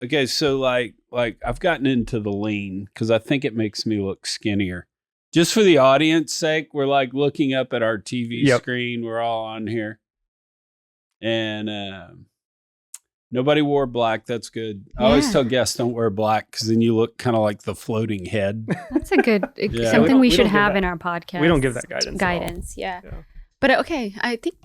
Okay, so like I've gotten into the lean because I think it makes me look skinnier. Just for the audience sake, we're like looking up at our TV screen. We're all on here. And nobody wore black. That's good. I always tell guests don't wear black because then you look kind of like the floating head. That's a good, something we should have in our podcast. We don't give that guidance. Guidance, yeah. But okay, I think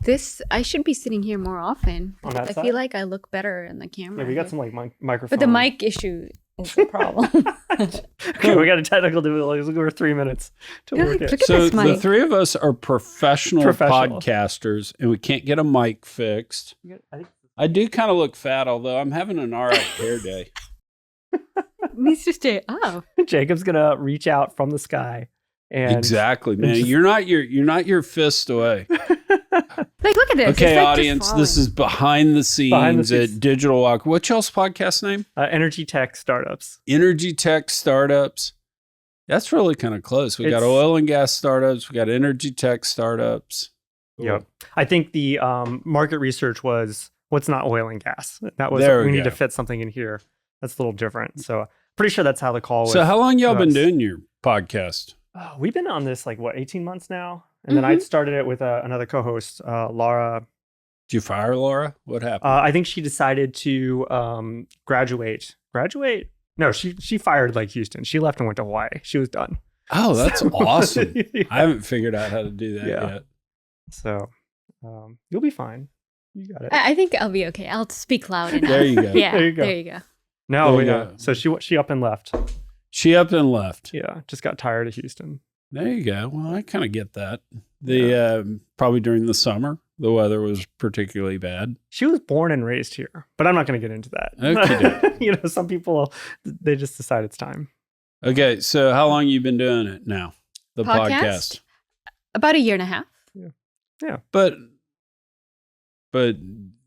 I should be sitting here more often. On that I side? feel like I look better in the camera. Yeah, we got some like microphone. But the mic issue is the problem. Okay, we got a technical difficulty. We're 3 minutes to work it. So the three of us are professional podcasters, and we can't get a mic fixed. I do kind of look fat, although I'm having an all right hair day. Needs to stay up. Jacob's gonna reach out from the sky. And exactly, man. You're not your fist away. Like, look at this. Okay, audience, this is behind the scenes at Digital Walk. What's y'all's podcast name? Energy Tech Startups. Energy Tech Startups. That's really kind of close. We got oil and gas startups. We got energy tech startups. Cool. Yep. I think the market research was what's not oil and gas. That was we need to fit something in here that's a little different. So pretty sure that's how the call was. So how long y'all been doing your podcast? We've been on this 18 months now. And then I started it with another co-host, Laura. Did you fire Laura? What happened? I think she decided to graduate. Graduate? No, she fired Houston. She left and went to Hawaii. She was done. Oh, that's awesome. I haven't figured out how to do that yet. So you'll be fine. You got it. I think I'll be okay. I'll speak loud enough. There you go. Yeah, there you go. No, so she up and left. She up and left. Yeah, just got tired of Houston. There you go. Well, I kind of get that. Probably during the summer, the weather was particularly bad. She was born and raised here, but I'm not going to get into that. Okay. Some people, they just decide it's time. Okay, so how long you been doing it now? The podcast? About 1.5 years. Yeah. But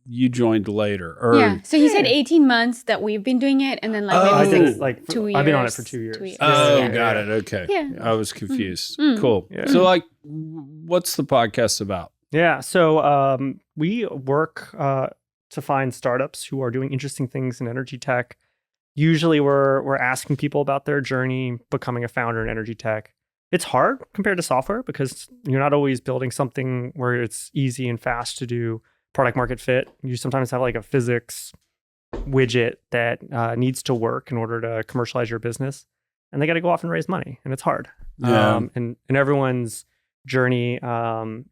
you joined later. Or So he said 18 months that we've been doing it, and then maybe 2 years. I've been on it for 2 years. Got it. Okay. Yeah. I was confused. Cool. Yeah. So what's the podcast about? Yeah. So we work to find startups who are doing interesting things in energy tech. Usually we're asking people about their journey becoming a founder in energy tech. It's hard compared to software because you're not always building something where it's easy and fast to do product market fit. You sometimes have a physics widget that needs to work in order to commercialize your business, and they got to go off and raise money, and it's hard. And everyone's journey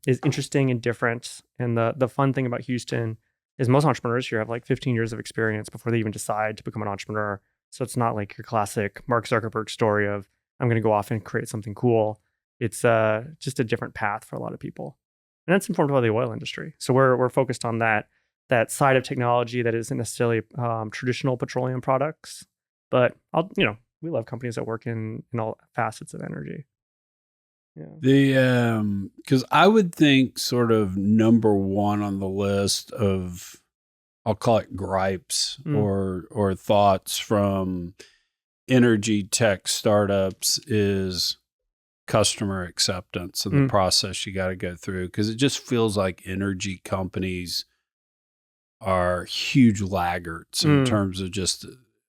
is interesting and different. And the fun thing about Houston is most entrepreneurs here have 15 years of experience before they even decide to become an entrepreneur. So it's not like your classic Mark Zuckerberg story of I'm going to go off and create something cool. It's just a different path for a lot of people. And that's informed by the oil industry. So we're focused on that side of technology that isn't necessarily traditional petroleum products. But we love companies that work in all facets of energy. Yeah. Because I would think sort of number one on the list of, I'll call it gripes or thoughts from energy tech startups is customer acceptance and the process you got to go through, because it just feels like energy companies are huge laggards in terms of just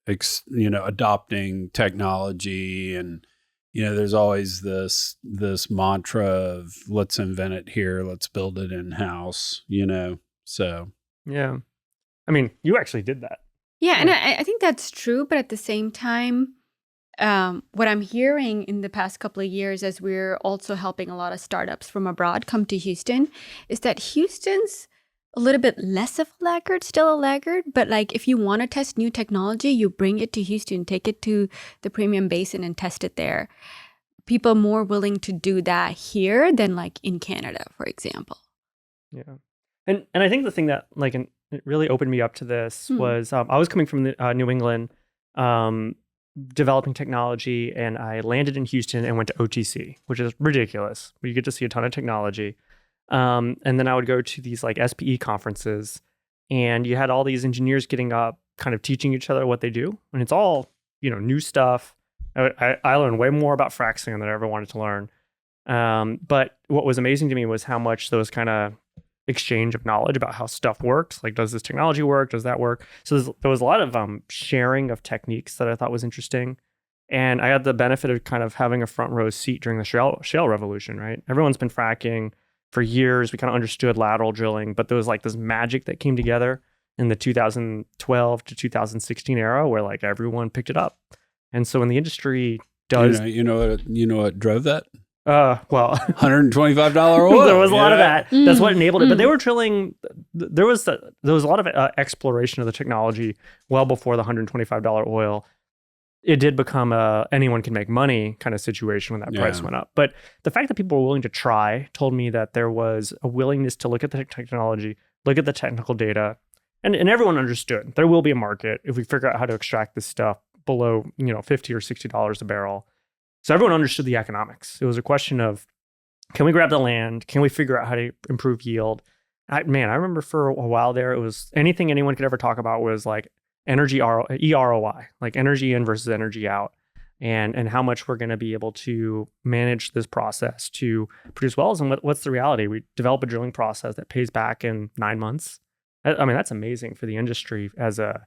adopting technology. And there's always this mantra of let's invent it here, let's build it in house. So yeah, I mean, you actually did that. And I think that's true, but at the same time, what I'm hearing in the past couple of years, as we're also helping a lot of startups from abroad come to Houston, is that Houston's a little bit less of a laggard, still a laggard. But if you want to test new technology, you bring it to Houston, take it to the Premium Basin and test it there. People are more willing to do that here than in Canada, for example. Yeah. And I think the thing that it really opened me up to this was I was coming from New England, developing technology, and I landed in Houston and went to OTC, which is ridiculous, but you get to see a ton of technology. And then I would go to these SPE conferences, and you had all these engineers getting up, kind of teaching each other what they do. And it's all, new stuff. I learned way more about fracking than I ever wanted to learn. But what was amazing to me was how much those kind of exchange of knowledge about how stuff works. Like, does this technology work? Does that work? So there was a lot of sharing of techniques that I thought was interesting. And I had the benefit of kind of having a front row seat during the shale revolution, right? Everyone's been fracking for years. We kind of understood lateral drilling, but there was like this magic that came together in the 2012 to 2016 era where like everyone picked it up. And so when the industry does... You know what drove that? Well, $125 oil. There was a lot of that. That's what enabled it. But Mm. they were drilling. There was a lot of exploration of the technology well before the $125 oil. It did become a anyone can make money kind of situation when that price went up. But the fact that people were willing to try told me that there was a willingness to look at the technology, look at the technical data, and everyone understood there will be a market if we figure out how to extract this stuff below $50 or $60 a barrel. So everyone understood the economics. It was a question of, can we grab the land? Can we figure out how to improve yield? I remember for a while there, it was anything anyone could ever talk about was like energy EROI, like energy in versus energy out, and how much we're going to be able to manage this process to produce wells. And what's the reality? We develop a drilling process that pays back in 9 months. I mean, that's amazing for the industry as a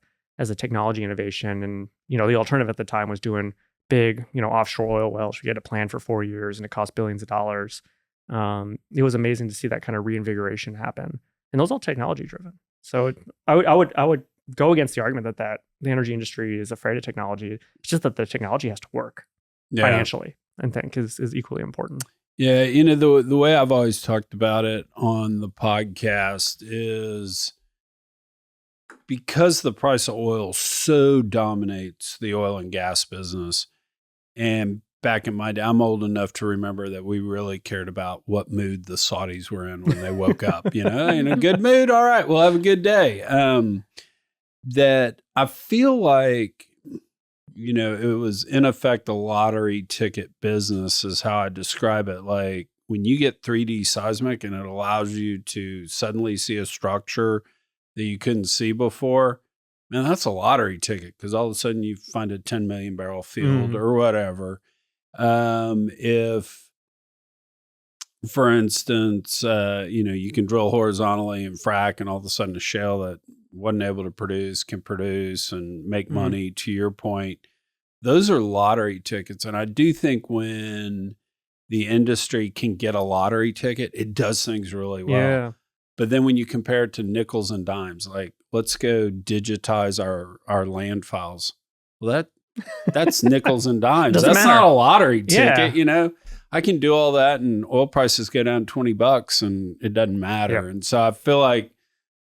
technology innovation. And, the alternative at the time was doing big, offshore oil wells. We had to plan for 4 years and it cost billions of dollars. It was amazing to see that kind of reinvigoration happen. And those all technology driven. So I would go against the argument that the energy industry is afraid of technology. It's just that the technology has to work financially, I think is equally important. Yeah, the way I've always talked about it on the podcast is because the price of oil so dominates the oil and gas business. And back in my day, I'm old enough to remember that we really cared about what mood the Saudis were in when they woke up. In a good mood, all right, we'll have a good day. That I feel like, it was in effect a lottery ticket business is how I describe it. Like when you get 3D seismic and it allows you to suddenly see a structure that you couldn't see before, man, that's a lottery ticket because all of a sudden you find a 10 million barrel field or whatever. If, for instance, you can drill horizontally and frack and all of a sudden a shale that wasn't able to produce can produce and make money, to your point, those are lottery tickets. And I do think when the industry can get a lottery ticket, it does things really well. Yeah. But then when you compare it to nickels and dimes, like let's go digitize our land files. Well, that's nickels and dimes. Doesn't That's matter. not a lottery ticket, Yeah. I can do all that and oil prices go down $20 and it doesn't matter. Yep. And so I feel like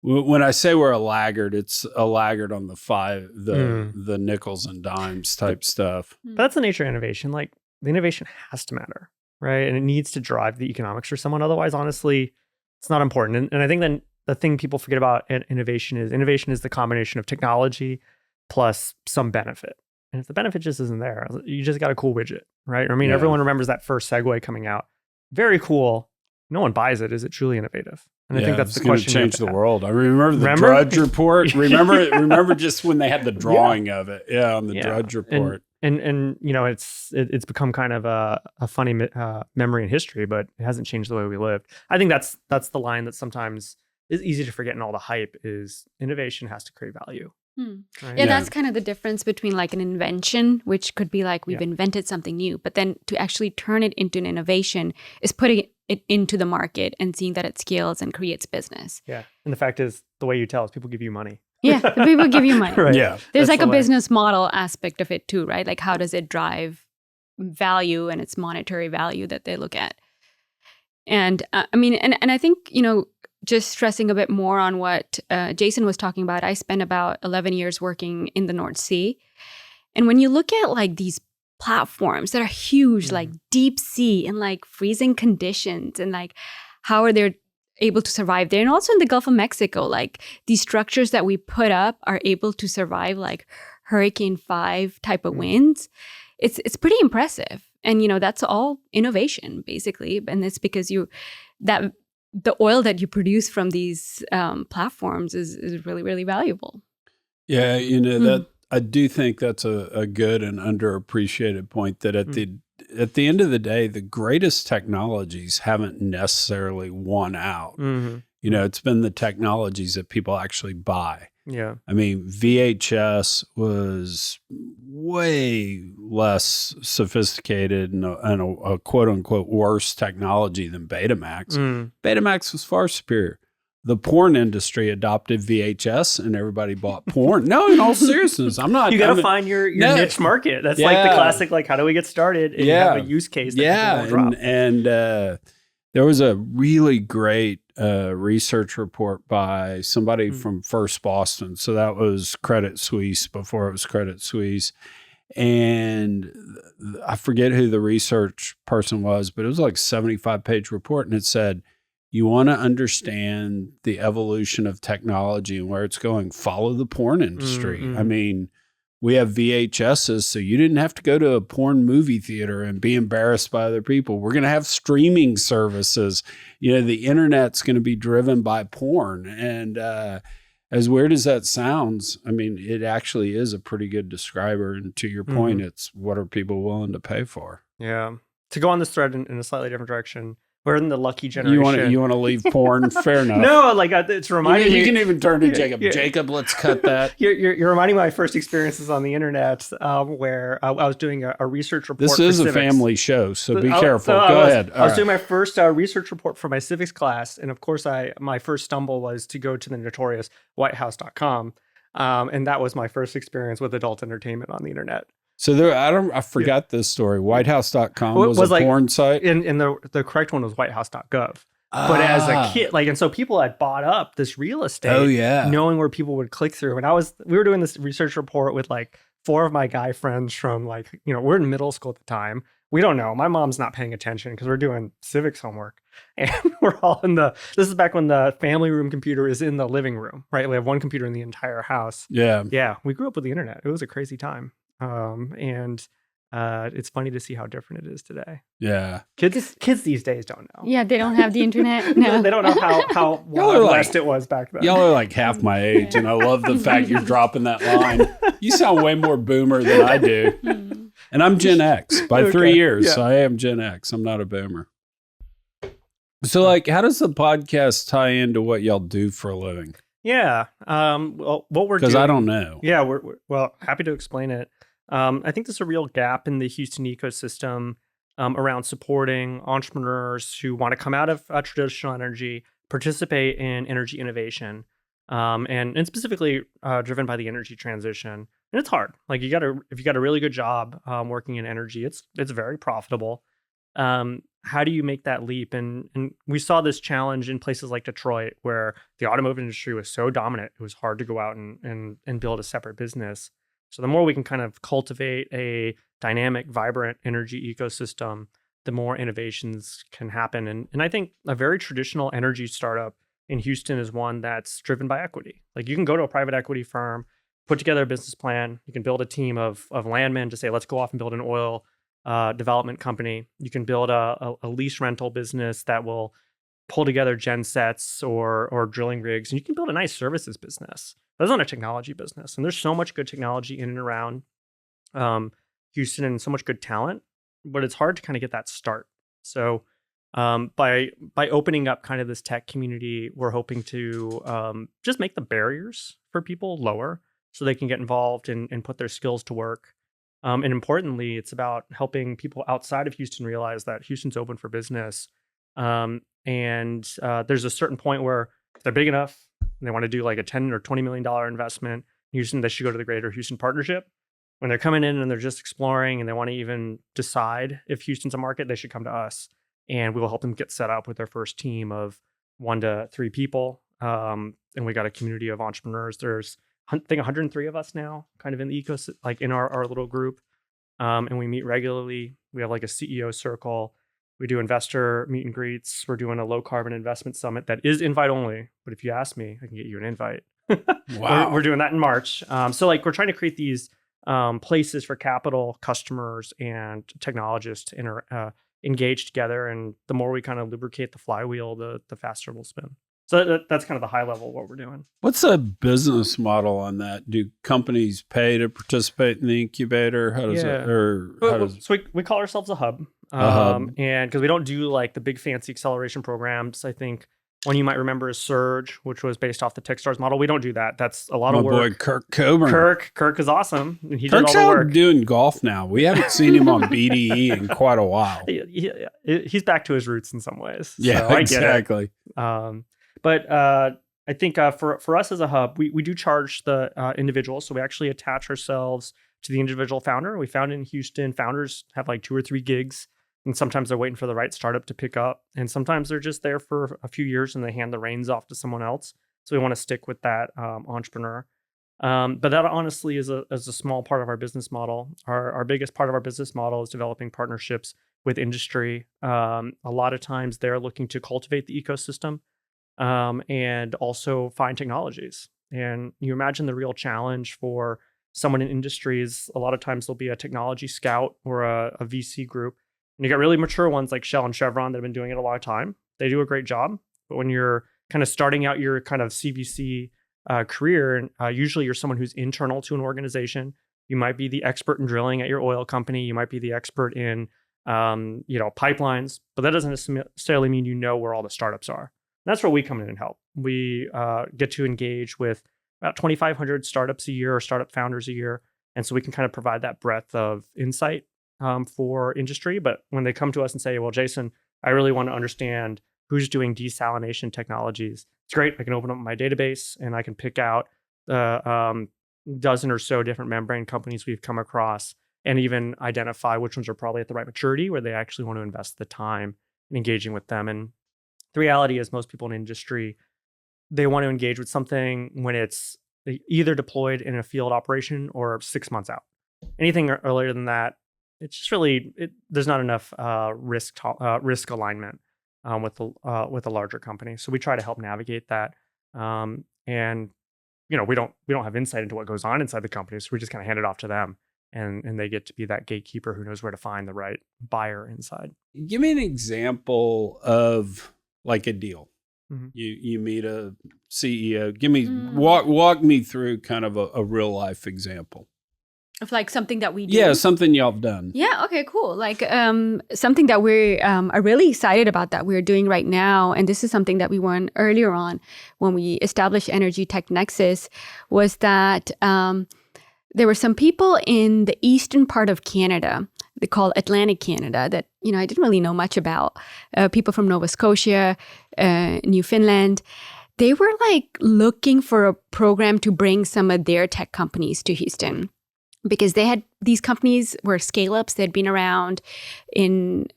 when I say we're a laggard, it's a laggard on the nickels and dimes type stuff. But that's the nature of innovation. Like the innovation has to matter, right? And it needs to drive the economics for someone. Otherwise, honestly, it's not important. And I think then the thing people forget about innovation is the combination of technology plus some benefit. And if the benefit just isn't there, you just got a cool widget, right? I mean, everyone remembers that first Segway coming out. Very cool. No one buys it. Is it truly innovative? And I think that's the question. Change the world. I remember the Drudge Report. Remember just when they had the drawing of it. Yeah, on the Drudge Report. And it's become kind of a funny memory in history, but it hasn't changed the way we live. I think that's the line that sometimes is easy to forget in all the hype is innovation has to create value. Right? Yeah, that's kind of the difference between like an invention, which could be like we've invented something new, but then to actually turn it into an innovation is putting it into the market and seeing that it scales and creates business. Yeah. And the fact is, the way you tell is people give you money. Yeah, the people give you money. Right. Yeah. There's That's like a the way. business model aspect of it too, right? Like how does it drive value and its monetary value that they look at? And and I think, just stressing a bit more on what Jason was talking about, I spent about 11 years working in the North Sea. And when you look at like these platforms that are huge, like deep sea and like freezing conditions and like how are they able to survive there? And also in the Gulf of Mexico, like these structures that we put up are able to survive like Hurricane 5 type of winds. It's pretty impressive. And, that's all innovation basically. And it's because the oil that you produce from these platforms is really, really valuable. Yeah, that I do think that's a good and underappreciated point that at the end of the day, the greatest technologies haven't necessarily won out. You know, it's been the technologies that people actually buy. Yeah. I mean, VHS was way less sophisticated and a quote unquote worse technology than Betamax. Betamax was far superior. The porn industry adopted VHS and everybody bought porn. No, in all seriousness, I'm not. You got to find your niche market. That's like the classic, like, how do we get started? And you have a use case that people will drop. And there was a really great research report by somebody from First Boston. So that was Credit Suisse before it was Credit Suisse. And I forget who the research person was, but it was like a 75-page report. And it said, you want to understand the evolution of technology and where it's going, follow the porn industry. I mean, we have VHSs, so you didn't have to go to a porn movie theater and be embarrassed by other people. We're going to have streaming services. You know, the internet's going to be driven by porn. And as weird as that sounds, I mean, it actually is a pretty good describer. And to your point, it's what are people willing to pay for? Yeah. To go on this thread in a slightly different direction, we're in the lucky generation. You want to leave porn? Fair enough. No, like it's reminding me. You can even turn to Jacob. Jacob, let's cut that. You're reminding me of my first experiences on the internet, where I was doing a research report. This is a family show, so be careful. Go ahead. I was doing my first research report for my civics class, and of course, my first stumble was to go to the notorious whitehouse.com, and that was my first experience with adult entertainment on the internet. So I forgot this story. Whitehouse.com was a porn site. And the correct one was whitehouse.gov. But as a kid, and so people had bought up this real estate, knowing where people would click through. And we were doing this research report with like 4 of my guy friends from we're in middle school at the time. We don't know. My mom's not paying attention because we're doing civics homework. And we're all this is back when the family room computer is in the living room, right? We have one computer in the entire house. Yeah. Yeah. We grew up with the internet. It was a crazy time. And it's funny to see how different it is today. Yeah. Kids these days don't know. Yeah, they don't have the internet. No. They don't know how wild west it was back then. Y'all are like half my age, and I love the fact you're dropping that line. You sound way more boomer than I do. And I'm Gen X by 3 years. So I am Gen X. I'm not a boomer. So how does the podcast tie into what y'all do for a living? Yeah. Well, what we're doing. Because I don't know. Yeah. We're happy to explain it. I think there's a real gap in the Houston ecosystem around supporting entrepreneurs who want to come out of traditional energy, participate in energy innovation, and specifically driven by the energy transition. And it's hard. Like if you got a really good job working in energy, it's very profitable. How do you make that leap? And we saw this challenge in places like Detroit, where the automotive industry was so dominant, it was hard to go out and build a separate business. So the more we can kind of cultivate a dynamic, vibrant energy ecosystem, the more innovations can happen. And I think a very traditional energy startup in Houston is one that's driven by equity. Like you can go to a private equity firm, put together a business plan. You can build a team of landmen to say, let's go off and build an oil development company. You can build a lease rental business that will pull together gen sets or drilling rigs. And you can build a nice services business. That's not a technology business. And there's so much good technology in and around Houston and so much good talent, but it's hard to kind of get that start. So by opening up kind of this tech community, we're hoping to just make the barriers for people lower so they can get involved and put their skills to work. And importantly, it's about helping people outside of Houston realize that Houston's open for business. And there's a certain point where if they're big enough and they want to do like a $10 or $20 million investment in Houston, they should go to the Greater Houston Partnership. When they're coming in and they're just exploring and they want to even decide if Houston's a market, they should come to us. And we will help them get set up with their first team of 1 to 3 people. And we got a community of entrepreneurs. There's, I think, 103 of us now kind of in the ecosystem, like in our little group. And we meet regularly. We have like a CEO circle. We do investor meet and greets. We're doing a low carbon investment summit that is invite only. But if you ask me, I can get you an invite. Wow. We're doing that in March. So like we're trying to create these places for capital, customers, and technologists to engage together. And the more we kind of lubricate the flywheel, the faster we'll spin. So that's kind of the high level of what we're doing. What's the business model on that? Do companies pay to participate in the incubator? How does it? So we call ourselves a hub. And because we don't do like the big fancy acceleration programs, I think One you might remember is Surge, which was based off the Techstars model. We don't do that. That's a lot of My work. boy Kirk Coburn. Kirk is awesome. He Kirk's did all the out work. doing golf now. We haven't seen him on BDE in quite a while. He's back to his roots in some ways. Yeah, so exactly. But I think for us as a hub, we do charge the individuals. So we actually attach ourselves to the individual founder. We found in Houston, founders have like 2 or 3 gigs. And sometimes they're waiting for the right startup to pick up. And sometimes they're just there for a few years and they hand the reins off to someone else. So we want to stick with that entrepreneur. But that honestly is a small part of our business model. Our biggest part of our business model is developing partnerships with industry. A lot of times they're looking to cultivate the ecosystem and also find technologies. And you imagine the real challenge for someone in industry is a lot of times there'll be a technology scout or a VC group. And you got really mature ones like Shell and Chevron that have been doing it a long time. They do a great job. But when you're kind of starting out your kind of CVC career, usually you're someone who's internal to an organization. You might be the expert in drilling at your oil company. You might be the expert in pipelines. But that doesn't necessarily mean you know where all the startups are. And that's where we come in and help. We get to engage with about 2,500 startups a year or startup founders a year. And so we can kind of provide that breadth of insight for industry. But when they come to us and say, well, Jason, I really want to understand who's doing desalination technologies. It's great. I can open up my database and I can pick out the dozen or so different membrane companies we've come across and even identify which ones are probably at the right maturity where they actually want to invest the time in engaging with them. And the reality is most people in industry, they want to engage with something when it's either deployed in a field operation or 6 months out. Anything earlier than that, it's just really there's not enough risk alignment with a larger company. So we try to help navigate that. And we don't have insight into what goes on inside the company, so we just kind of hand it off to them, and they get to be that gatekeeper who knows where to find the right buyer inside. Give me an example of like a deal. Mm-hmm. You meet a CEO. Give me walk me through kind of a real life example. Of like something that we do? Yeah, something y'all have done. Yeah, okay, cool. Like something that we are really excited about that we're doing right now, and this is something that we won earlier on when we established Energy Tech Nexus, was that there were some people in the eastern part of Canada, they call Atlantic Canada, that I didn't really know much about. People from Nova Scotia, Newfoundland. They were like looking for a program to bring some of their tech companies to Houston, because these companies were scale-ups. They'd been around in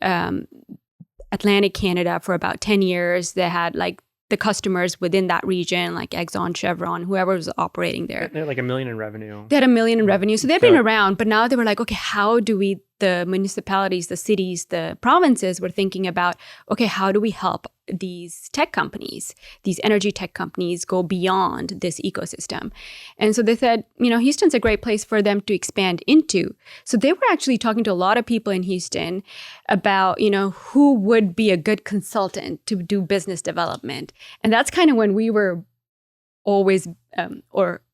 Atlantic Canada for about 10 years. They had like the customers within that region, like Exxon, Chevron, whoever was operating there. They had like $1 million in revenue. They had $1 million in revenue. So they'd been around, but now they were like, okay, how do we, the municipalities, the cities, the provinces were thinking about, okay, how do we help these tech companies, these energy tech companies go beyond this ecosystem? And so they said, Houston's a great place for them to expand into. So they were actually talking to a lot of people in Houston about, who would be a good consultant to do business development. And that's kind of when we were always,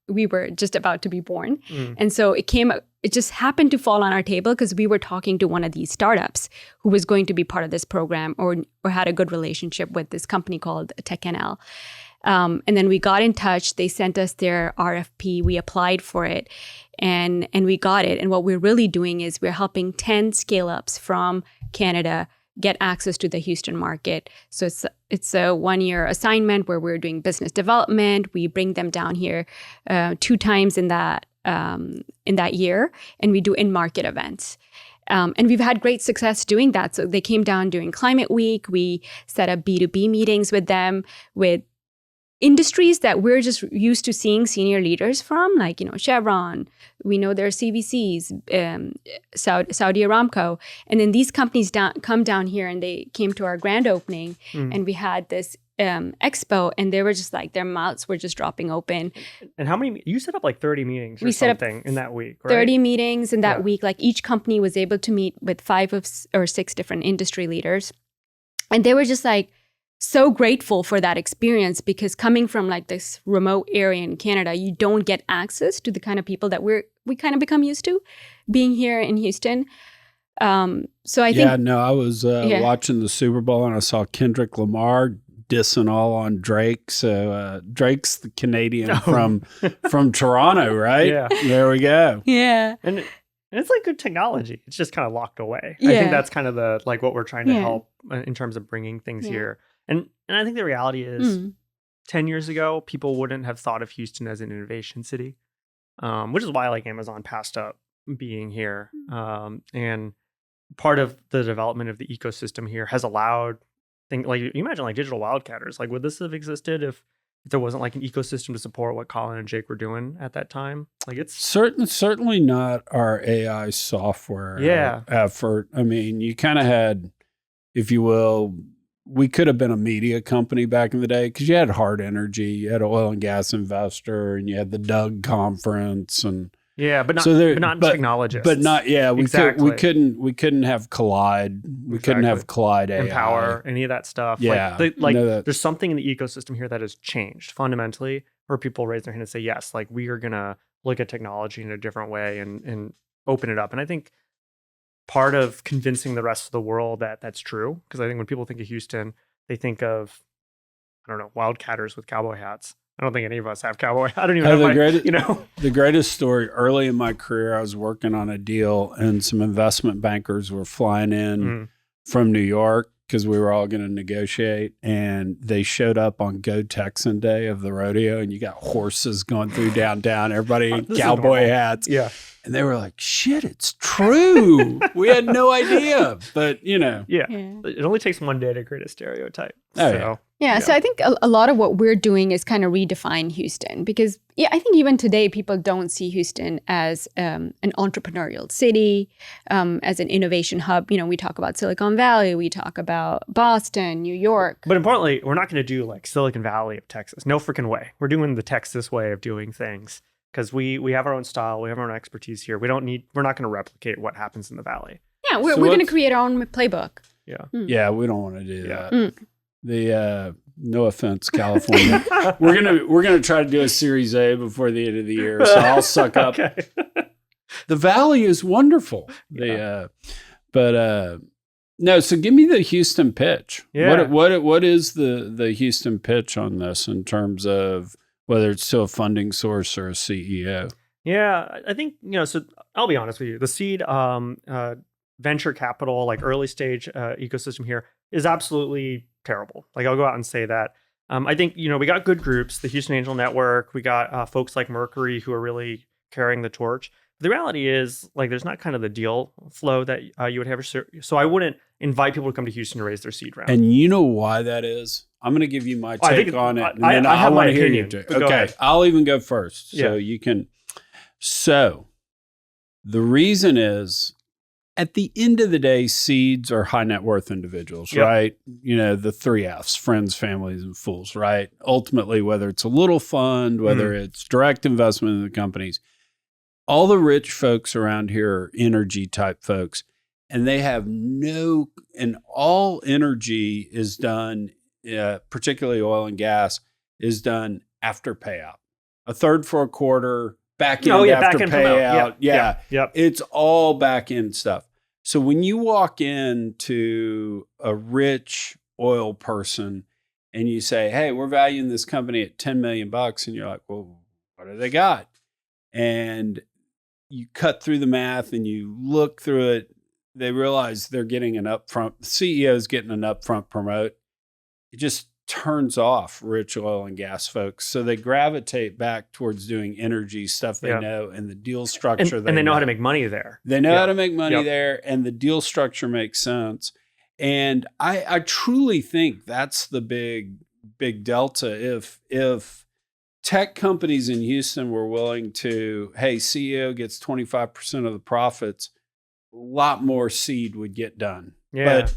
we were just about to be born. And so it just happened to fall on our table because we were talking to one of these startups who was going to be part of this program or had a good relationship with this company called TechNL. And then we got in touch. They sent us their RFP. We applied for it and we got it. And what we're really doing is we're helping 10 scale-ups from Canada get access to the Houston market. So it's a 1-year assignment where we're doing business development. We bring them down here 2 times in that year, and we do in-market events. And we've had great success doing that. So they came down during Climate Week. We set up B2B meetings with them, with industries that we're just used to seeing senior leaders from, like, Chevron. We know their CVCs, Saudi Aramco. And then these companies come down here, and they came to our grand opening, and we had this expo, and they were just like, their mouths were just dropping open. And how many, you set up like 30 meetings or something in that week, right? 30 meetings in that week. Like each company was able to meet with 5 or 6 different industry leaders. And they were just like, so grateful for that experience, because coming from like this remote area in Canada, you don't get access to the kind of people that we kind of become used to being here in Houston. So I think... I was watching the Super Bowl, and I saw Kendrick Lamar dissing all on Drake. So Drake's the Canadian from Toronto, right? Yeah. There we go. Yeah. And it's like good technology. It's just kind of locked away. I think that's kind of the like what we're trying to help in terms of bringing things here. And I think the reality is 10 years ago, people wouldn't have thought of Houston as an innovation city, which is why like Amazon passed up being here. And part of the development of the ecosystem here has allowed things like, you imagine like digital wildcatters. Like, would this have existed if there wasn't like an ecosystem to support what Colin and Jake were doing at that time? Like, it's certainly not our AI software effort. I mean, you kind of had, if you will, we could have been a media company back in the day because you had Hard Energy, you had Oil and Gas Investor, and you had the Doug Conference, and but not technologists. But not Exactly. we couldn't have Collide. We couldn't have Collide AI. Empower, any of that stuff. Yeah. There's something in the ecosystem here that has changed fundamentally, where people raise their hand and say, yes, like we are gonna look at technology in a different way and open it up. And I think part of convincing the rest of the world that that's true, because I think when people think of Houston, they think of, I don't know, wildcatters with cowboy hats. I don't think any of us have cowboy. I don't even know. The greatest story early in my career, I was working on a deal and some investment bankers were flying in from New York because we were all going to negotiate. And they showed up on Go Texan Day of the rodeo, and you got horses going through downtown, everybody in cowboy hats. Yeah. And they were like, shit, it's true. We had no idea. But, it only takes one day to create a stereotype. Yeah, so I think a lot of what we're doing is kind of redefine Houston because, I think even today people don't see Houston as an entrepreneurial city, as an innovation hub. We talk about Silicon Valley, we talk about Boston, New York. But importantly, we're not going to do like Silicon Valley of Texas. No freaking way. We're doing the Texas way of doing things because we have our own style, we have our own expertise here. We're not going to replicate what happens in the Valley. Yeah, we're going to create our own playbook. Yeah. Yeah, we don't want to do that. The no offense, California. we're gonna try to do a Series A before the end of the year, so I'll suck up. Okay. The Valley is wonderful. No. So give me the Houston pitch. Yeah. What is the Houston pitch on this in terms of whether it's still a funding source or a CEO? Yeah, I think So I'll be honest with you. The seed venture capital, like early stage ecosystem here, is absolutely terrible. Like I'll go out and say that. I think, we got good groups, the Houston Angel Network, we got folks like Mercury who are really carrying the torch. The reality is like, there's not kind of the deal flow that you would have. So I wouldn't invite people to come to Houston to raise their seed round. And you know why that is? I'm going to give you my take on it. And then I have want my to hear opinion. you. Okay. I'll even go first. So Yeah. you can. So the reason is, at the end of the day, seeds are high net worth individuals, right? The 3 Fs, friends, families, and fools, right? Ultimately, whether it's a little fund, whether it's direct investment in the companies, all the rich folks around here are energy type folks, and they have and all energy is done, particularly oil and gas, is done after payout. A third for a quarter, back end after payout. Yep. It's all back end stuff. So when you walk into a rich oil person and you say, hey, we're valuing this company at $10 million, and you're like, well, what do they got? And you cut through the math and you look through it, they realize they're getting an upfront, the CEO's getting an upfront promote. It just turns off rich oil and gas folks. So they gravitate back towards doing energy stuff they know, and the deal structure and they know how to make money there. They know how to make money there, and the deal structure makes sense. And I truly think that's the big delta. If tech companies in Houston were willing to, hey, CEO gets 25% of the profits, a lot more seed would get done. But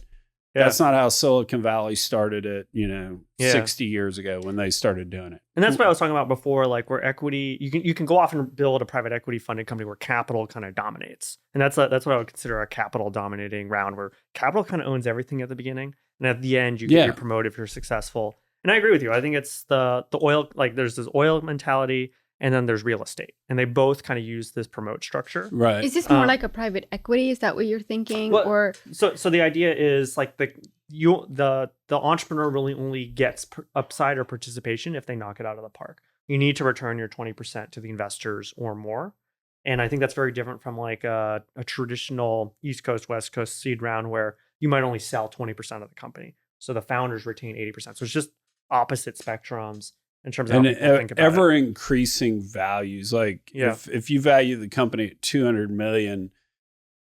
that's not how Silicon Valley started it, 60 years ago when they started doing it. And that's what I was talking about before, like where equity, you can go off and build a private equity funded company where capital kind of dominates. And that's what I would consider a capital dominating round, where capital kind of owns everything at the beginning. And at the end, you get promoted if you're successful. And I agree with you. I think it's the oil, like there's this oil mentality, and then there's real estate. And they both kind of use this promote structure. Right. Is this more like a private equity? Is that what you're thinking? So the idea is like the entrepreneur really only gets upside or participation if they knock it out of the park. You need to return your 20% to the investors or more. And I think that's very different from like a traditional East Coast, West Coast seed round where you might only sell 20% of the company. So the founders retain 80%. So it's just opposite spectrums in terms of how people think about ever it. increasing values. Like if you value the company at 200 million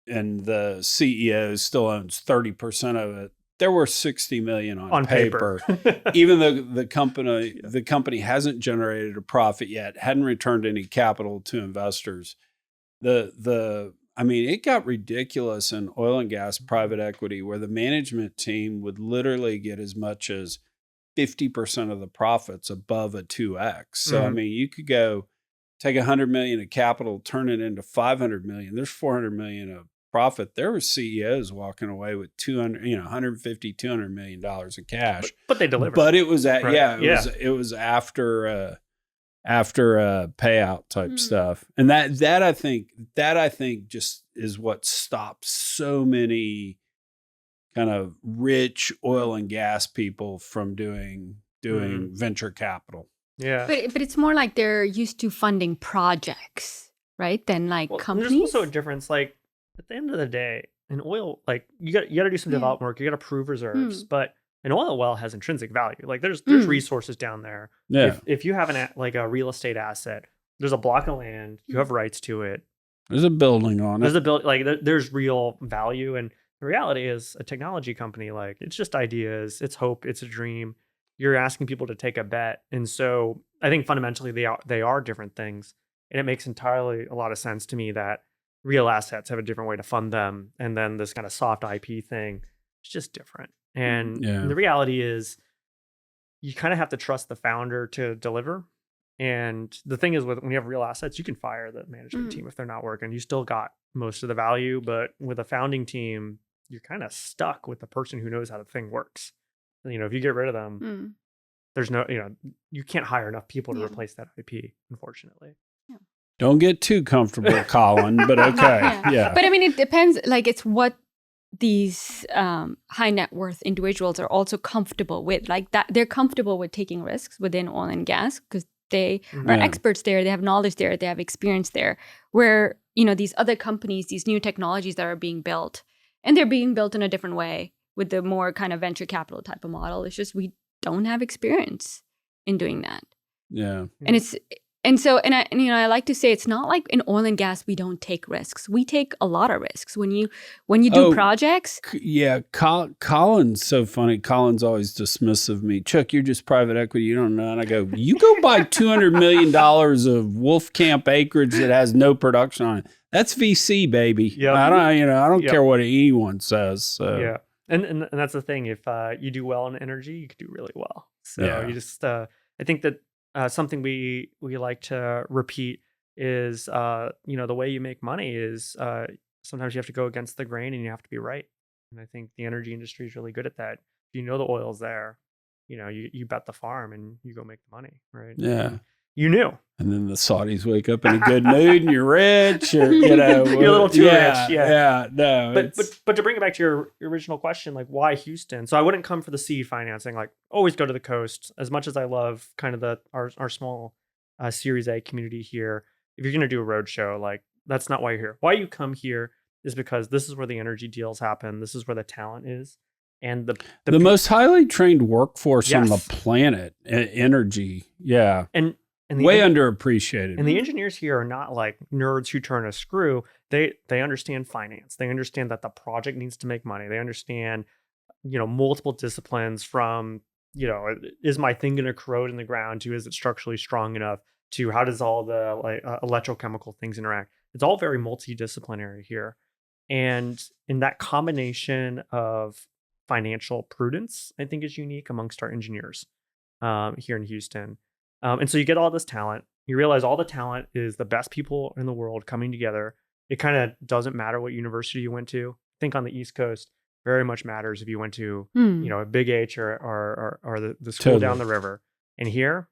and the CEO still owns 30% of it, they're worth 60 million on paper. Even though the company hasn't generated a profit yet, hadn't returned any capital to investors. It got ridiculous in oil and gas private equity where the management team would literally get as much as 50% of the profits above a 2x. So, you could go take 100 million of capital, turn it into 500 million. There's 400 million of profit. There were CEOs walking away with 150, $200 million of cash. But they delivered. But it was it was after payout type stuff. And that I think just is what stops so many kind of rich oil and gas people from doing venture capital. Yeah. But it's more like they're used to funding projects, right? Than like companies. There's also a difference. Like at the end of the day, in oil, like you got to do some development work. You got to prove reserves, but an oil well has intrinsic value. Like there's resources down there. Yeah. If you have a real estate asset, there's a block of land, you have rights to it. There's a building on it. There's real value. And the reality is a technology company, like it's just ideas, it's hope, it's a dream. You're asking people to take a bet. And so I think fundamentally they are different things. And it makes entirely a lot of sense to me that real assets have a different way to fund them. And then this kind of soft IP thing, it's just different. And the reality is you kind of have to trust the founder to deliver. And the thing is, when you have real assets, you can fire the management team if they're not working. You still got most of the value, but with a founding team, you're kind of stuck with the person who knows how the thing works. If you get rid of them, there's no, you can't hire enough people to replace that IP, unfortunately. Yeah. Don't get too comfortable, Colin, but okay. Yeah. But it depends, like it's what these high net worth individuals are also comfortable with, like that they're comfortable with taking risks within oil and gas because they are experts there, they have knowledge there, they have experience there, where these other companies, these new technologies that are being built, and they're being built in a different way with the more kind of venture capital type of model. It's just we don't have experience in doing that. Yeah. I like to say it's not like in oil and gas we don't take risks. We take a lot of risks when you do projects. Yeah, Colin's so funny. Colin's always dismissive of me. Chuck, you're just private equity. You don't know. And I go, you go buy $200 million of Wolf Camp acreage that has no production on it. That's VC, baby. Yep. I don't care what anyone says. So. Yeah, and that's the thing. If you do well in energy, you could do really well. So you just, I think that. Something we like to repeat is, the way you make money is sometimes you have to go against the grain and you have to be right. And I think the energy industry is really good at that. If the oil's there, you bet the farm and you go make the money, right? Yeah. And you knew. And then the Saudis wake up in a good mood and you're rich or, you're a little too rich. Yeah. No. But to bring it back to your original question, like why Houston? So I wouldn't come for the seed financing, like always go to the coast. As much as I love kind of our small Series A community here, if you're going to do a road show, like that's not why you're here. Why you come here is because this is where the energy deals happen. This is where the talent is. And the most highly trained workforce on the planet, energy. Yeah. And way underappreciated. And the engineers here are not like nerds who turn a screw. They understand finance. They understand that the project needs to make money. They understand, multiple disciplines from, is my thing going to corrode in the ground to is it structurally strong enough to how does all the electrochemical things interact? It's all very multidisciplinary here. And in that combination of financial prudence, I think is unique amongst our engineers here in Houston. And so you get all this talent. You realize all the talent is the best people in the world coming together. It kind of doesn't matter what university you went to. I think on the East Coast, very much matters if you went to, a Big H or the school down the river. And here,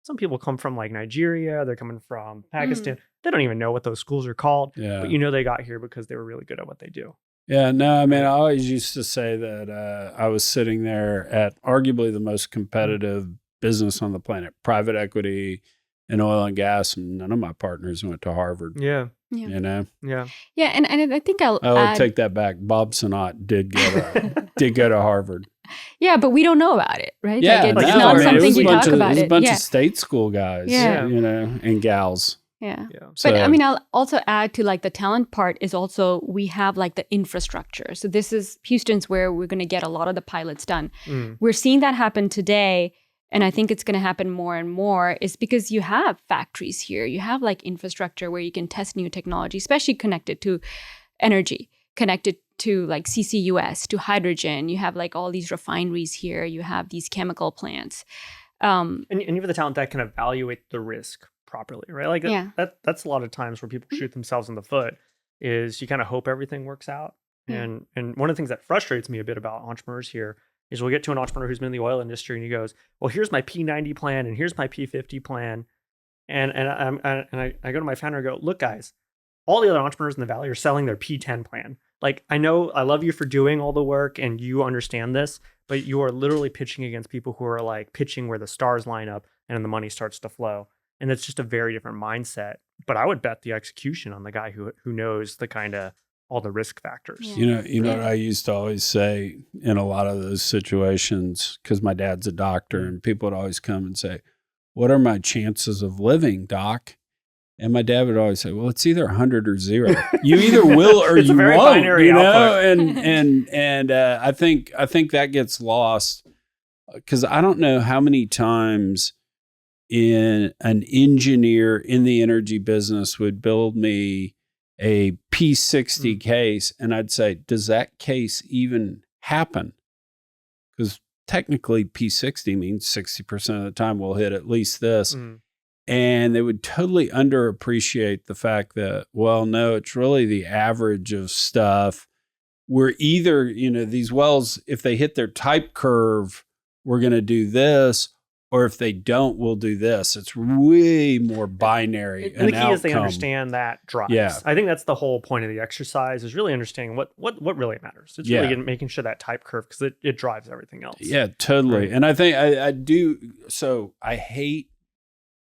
some people come from like Nigeria. They're coming from Pakistan. They don't even know what those schools are called. Yeah. But they got here because they were really good at what they do. Yeah, no, I mean, I always used to say that I was sitting there at arguably the most competitive business on the planet, private equity and oil and gas, and none of my partners went to Harvard. Yeah. You know? Yeah. Yeah, and I think I'll would take that back. Bob Sinott did go to Harvard. Yeah, but we don't know about it, right? Yeah, it's not something you talk about. It was a bunch Yeah. of state school guys, Yeah. you know, and gals. Yeah. So, But I mean, I'll also add to like the talent part is also we have like the infrastructure. So this is Houston's where we're going to get a lot of the pilots done. We're seeing that happen today. And I think it's going to happen more and more is because you have factories here. You have like infrastructure where you can test new technology, especially connected to energy, connected to like CCUS, to hydrogen. You have like all these refineries here. You have these chemical plants. And you have the talent that can evaluate the risk properly, right? Like that's a lot of times where people shoot themselves in the foot is you kind of hope everything works out. And one of the things that frustrates me a bit about entrepreneurs here is we'll get to an entrepreneur who's been in the oil industry and he goes, well, here's my P90 plan and here's my P50 plan. And I go to my founder and go, look, guys, all the other entrepreneurs in the Valley are selling their P10 plan. Like, I know I love you for doing all the work and you understand this, but you are literally pitching against people who are like pitching where the stars line up and then the money starts to flow. And it's just a very different mindset. But I would bet the execution on the guy who knows the kind of all the risk factors. Yeah. You know what I used to always say in a lot of those situations, because my dad's a doctor and people would always come and say, what are my chances of living, doc? And my dad would always say, well, it's either 100 or 0. You either will or you won't, you know? And I think that gets lost because I don't know how many times an engineer in the energy business would build me a P60 case, and I'd say, does that case even happen? Because technically P60 means 60% of the time we'll hit at least this. And they would totally underappreciate the fact that, well, no, it's really the average of stuff. We're either, you know, these wells, if they hit their type curve, we're going to do this, or if they don't, we'll do this. It's way more binary. And the key is they understand that drives. Yeah. I think that's the whole point of the exercise is really understanding what really matters. It's really making sure that type curve, because it drives everything else. Yeah, totally. Right. And I think I do. So I hate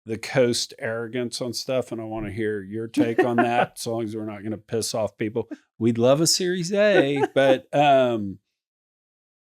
the coast arrogance on stuff, and I want to hear your take on that. As long as we're not going to piss off people, we'd love a Series A, but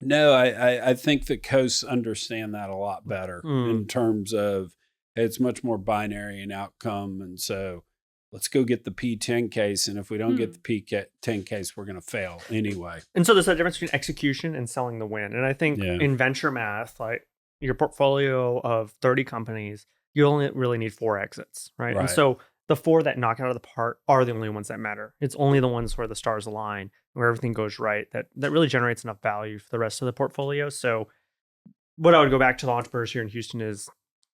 no, I think the coasts understand that a lot better in terms of it's much more binary in outcome, and so let's go get the P10 case, and if we don't get the P10 case, we're going to fail anyway. And so there's a difference between execution and selling the win. And I think in venture math, like your portfolio of 30 companies, you only really need 4 exits, right? And so the 4 that knock it out of the park are the only ones that matter. It's only the ones where the stars align, where everything goes right, that really generates enough value for the rest of the portfolio. So what I would go back to the entrepreneurs here in Houston is,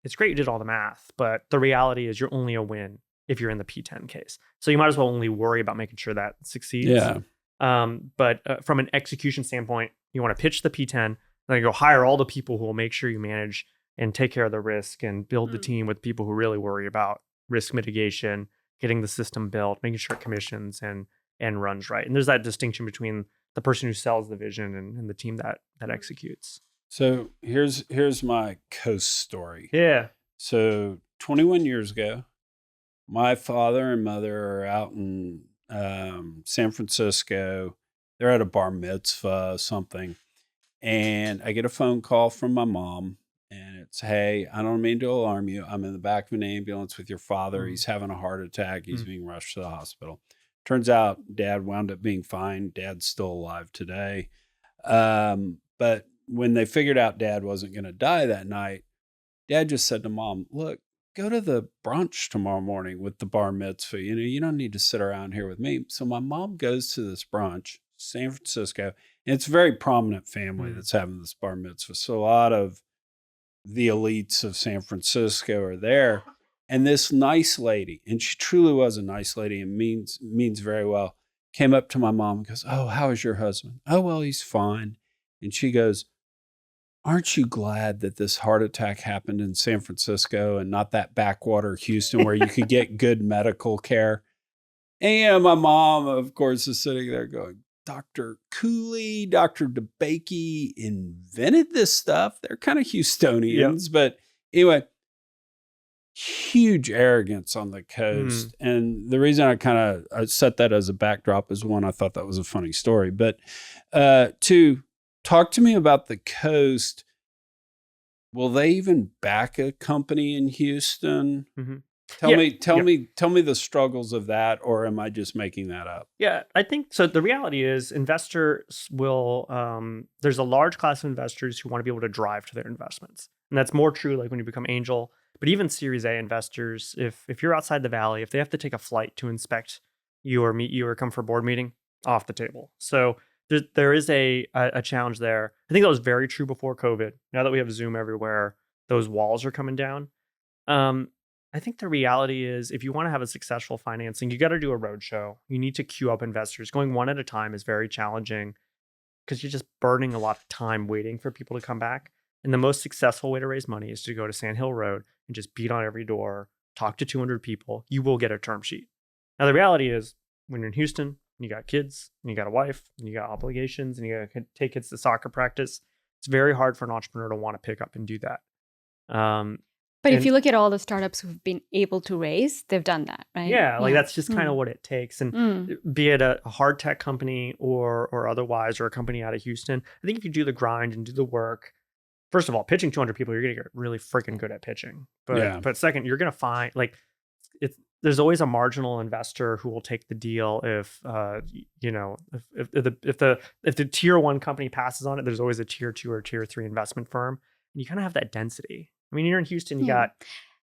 it's great you did all the math, but the reality is you're only a win if you're in the P10 case. So you might as well only worry about making sure that succeeds. Yeah. But from an execution standpoint, you want to pitch the P10, then go hire all the people who will make sure you manage and take care of the risk and build the team with people who really worry about risk mitigation, getting the system built, making sure it commissions and runs right. And there's that distinction between the person who sells the vision and the team that executes. So here's my coast story. Yeah. So 21 years ago, my father and mother are out in San Francisco. They're at a bar mitzvah, something. And I get a phone call from my mom. And it's, hey, I don't mean to alarm you. I'm in the back of an ambulance with your father. He's having a heart attack. He's being rushed to the hospital. Turns out Dad wound up being fine. Dad's still alive today. But when they figured out Dad wasn't going to die that night, Dad just said to Mom, look, go to the brunch tomorrow morning with the bar mitzvah. You know, you don't need to sit around here with me. So my mom goes to this brunch, San Francisco. And it's a very prominent family that's having this bar mitzvah. So a lot of the elites of San Francisco are there. And this nice lady, and she truly was a nice lady and means very well, came up to my mom and goes, oh, how is your husband? Oh, well, he's fine. And she goes, aren't you glad that this heart attack happened in San Francisco and not that backwater Houston where you could get good medical care? And my mom, of course, is sitting there going, Dr. Cooley, Dr. DeBakey invented this stuff. They're kind of Houstonians, but anyway, huge arrogance on the coast. And the reason I set that as a backdrop is one, I thought that was a funny story, but two, talk to me about the coast. Will they even back a company in Houston? Tell me the struggles of that, or am I just making that up? Yeah, I think so. The reality is investors will, there's a large class of investors who want to be able to drive to their investments. And that's more true like when you become angel, but even Series A investors, if you're outside the Valley, if they have to take a flight to inspect you or meet you or come for a board meeting, off the table. So there is a challenge there. I think that was very true before COVID. Now that we have Zoom everywhere, those walls are coming down. I think the reality is if you want to have a successful financing, you got to do a roadshow. You need to queue up investors. Going one at a time is very challenging because you're just burning a lot of time waiting for people to come back. And the most successful way to raise money is to go to Sand Hill Road and just beat on every door, talk to 200 people. You will get a term sheet. Now, the reality is when you're in Houston, and you got kids, and you got a wife, and you got obligations, and you got to take kids to soccer practice, it's very hard for an entrepreneur to want to pick up and do that. But if you look at all the startups who've been able to raise, they've done that, right? Yeah, like that's just kind of what it takes. And be it a hard tech company or otherwise, or a company out of Houston, I think if you do the grind and do the work, first of all, pitching 200 people, you're going to get really freaking good at pitching. But second, you're going to find like there's always a marginal investor who will take the deal if the tier 1 company passes on it. There's always a tier 2 or tier 3 investment firm, and you kind of have that density. I mean, you're in Houston, you got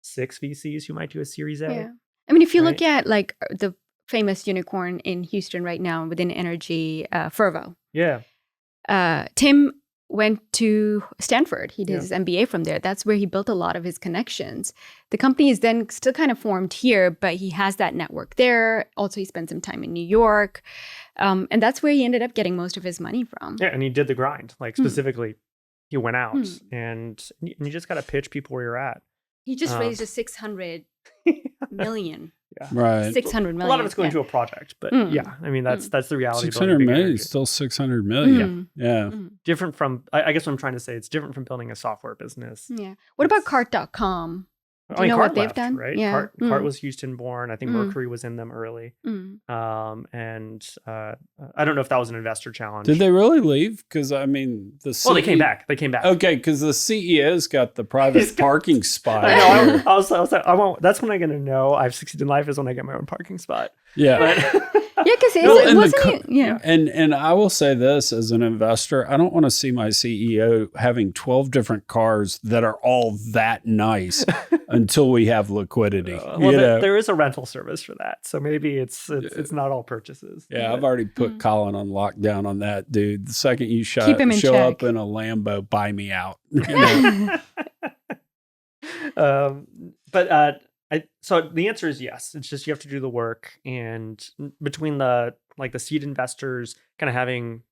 6 VCs who might do a Series A. Yeah. I mean, if you look at like the famous unicorn in Houston right now within energy, Fervo. Yeah. Tim went to Stanford. He did his MBA from there. That's where he built a lot of his connections. The company is then still kind of formed here, but he has that network there. Also, he spent some time in New York. And that's where he ended up getting most of his money from. Yeah, and he did the grind. Like specifically, he went out and you just got to pitch people where you're at. He just raised a 600 million. Yeah. Right. 600 million. A lot of it's going to a project, but yeah, I mean, that's the reality. 600 million is still 600 million. Yeah. Different from, I guess what I'm trying to say, it's different from building a software business. Yeah. What about Cart.com? Do you know what they've done? Right? Yeah. Cart was Houston born. I think Mercury was in them early. And I don't know if that was an investor challenge. Did they really leave? Because I mean, they came back. Okay, because the CEO's got the private parking spot. I know. I was like, that's when I'm going to know I've succeeded in life is when I get my own parking spot. Yeah. Because it wasn't. And I will say this as an investor, I don't want to see my CEO having 12 different cars that are all that nice until we have liquidity. There is a rental service for that, so maybe it's not all purchases. Yeah, I've already put Colin on lockdown on that, dude. The second you show up in a Lambo, buy me out. So the answer is yes. It's just you have to do the work, and between the seed investors kind of having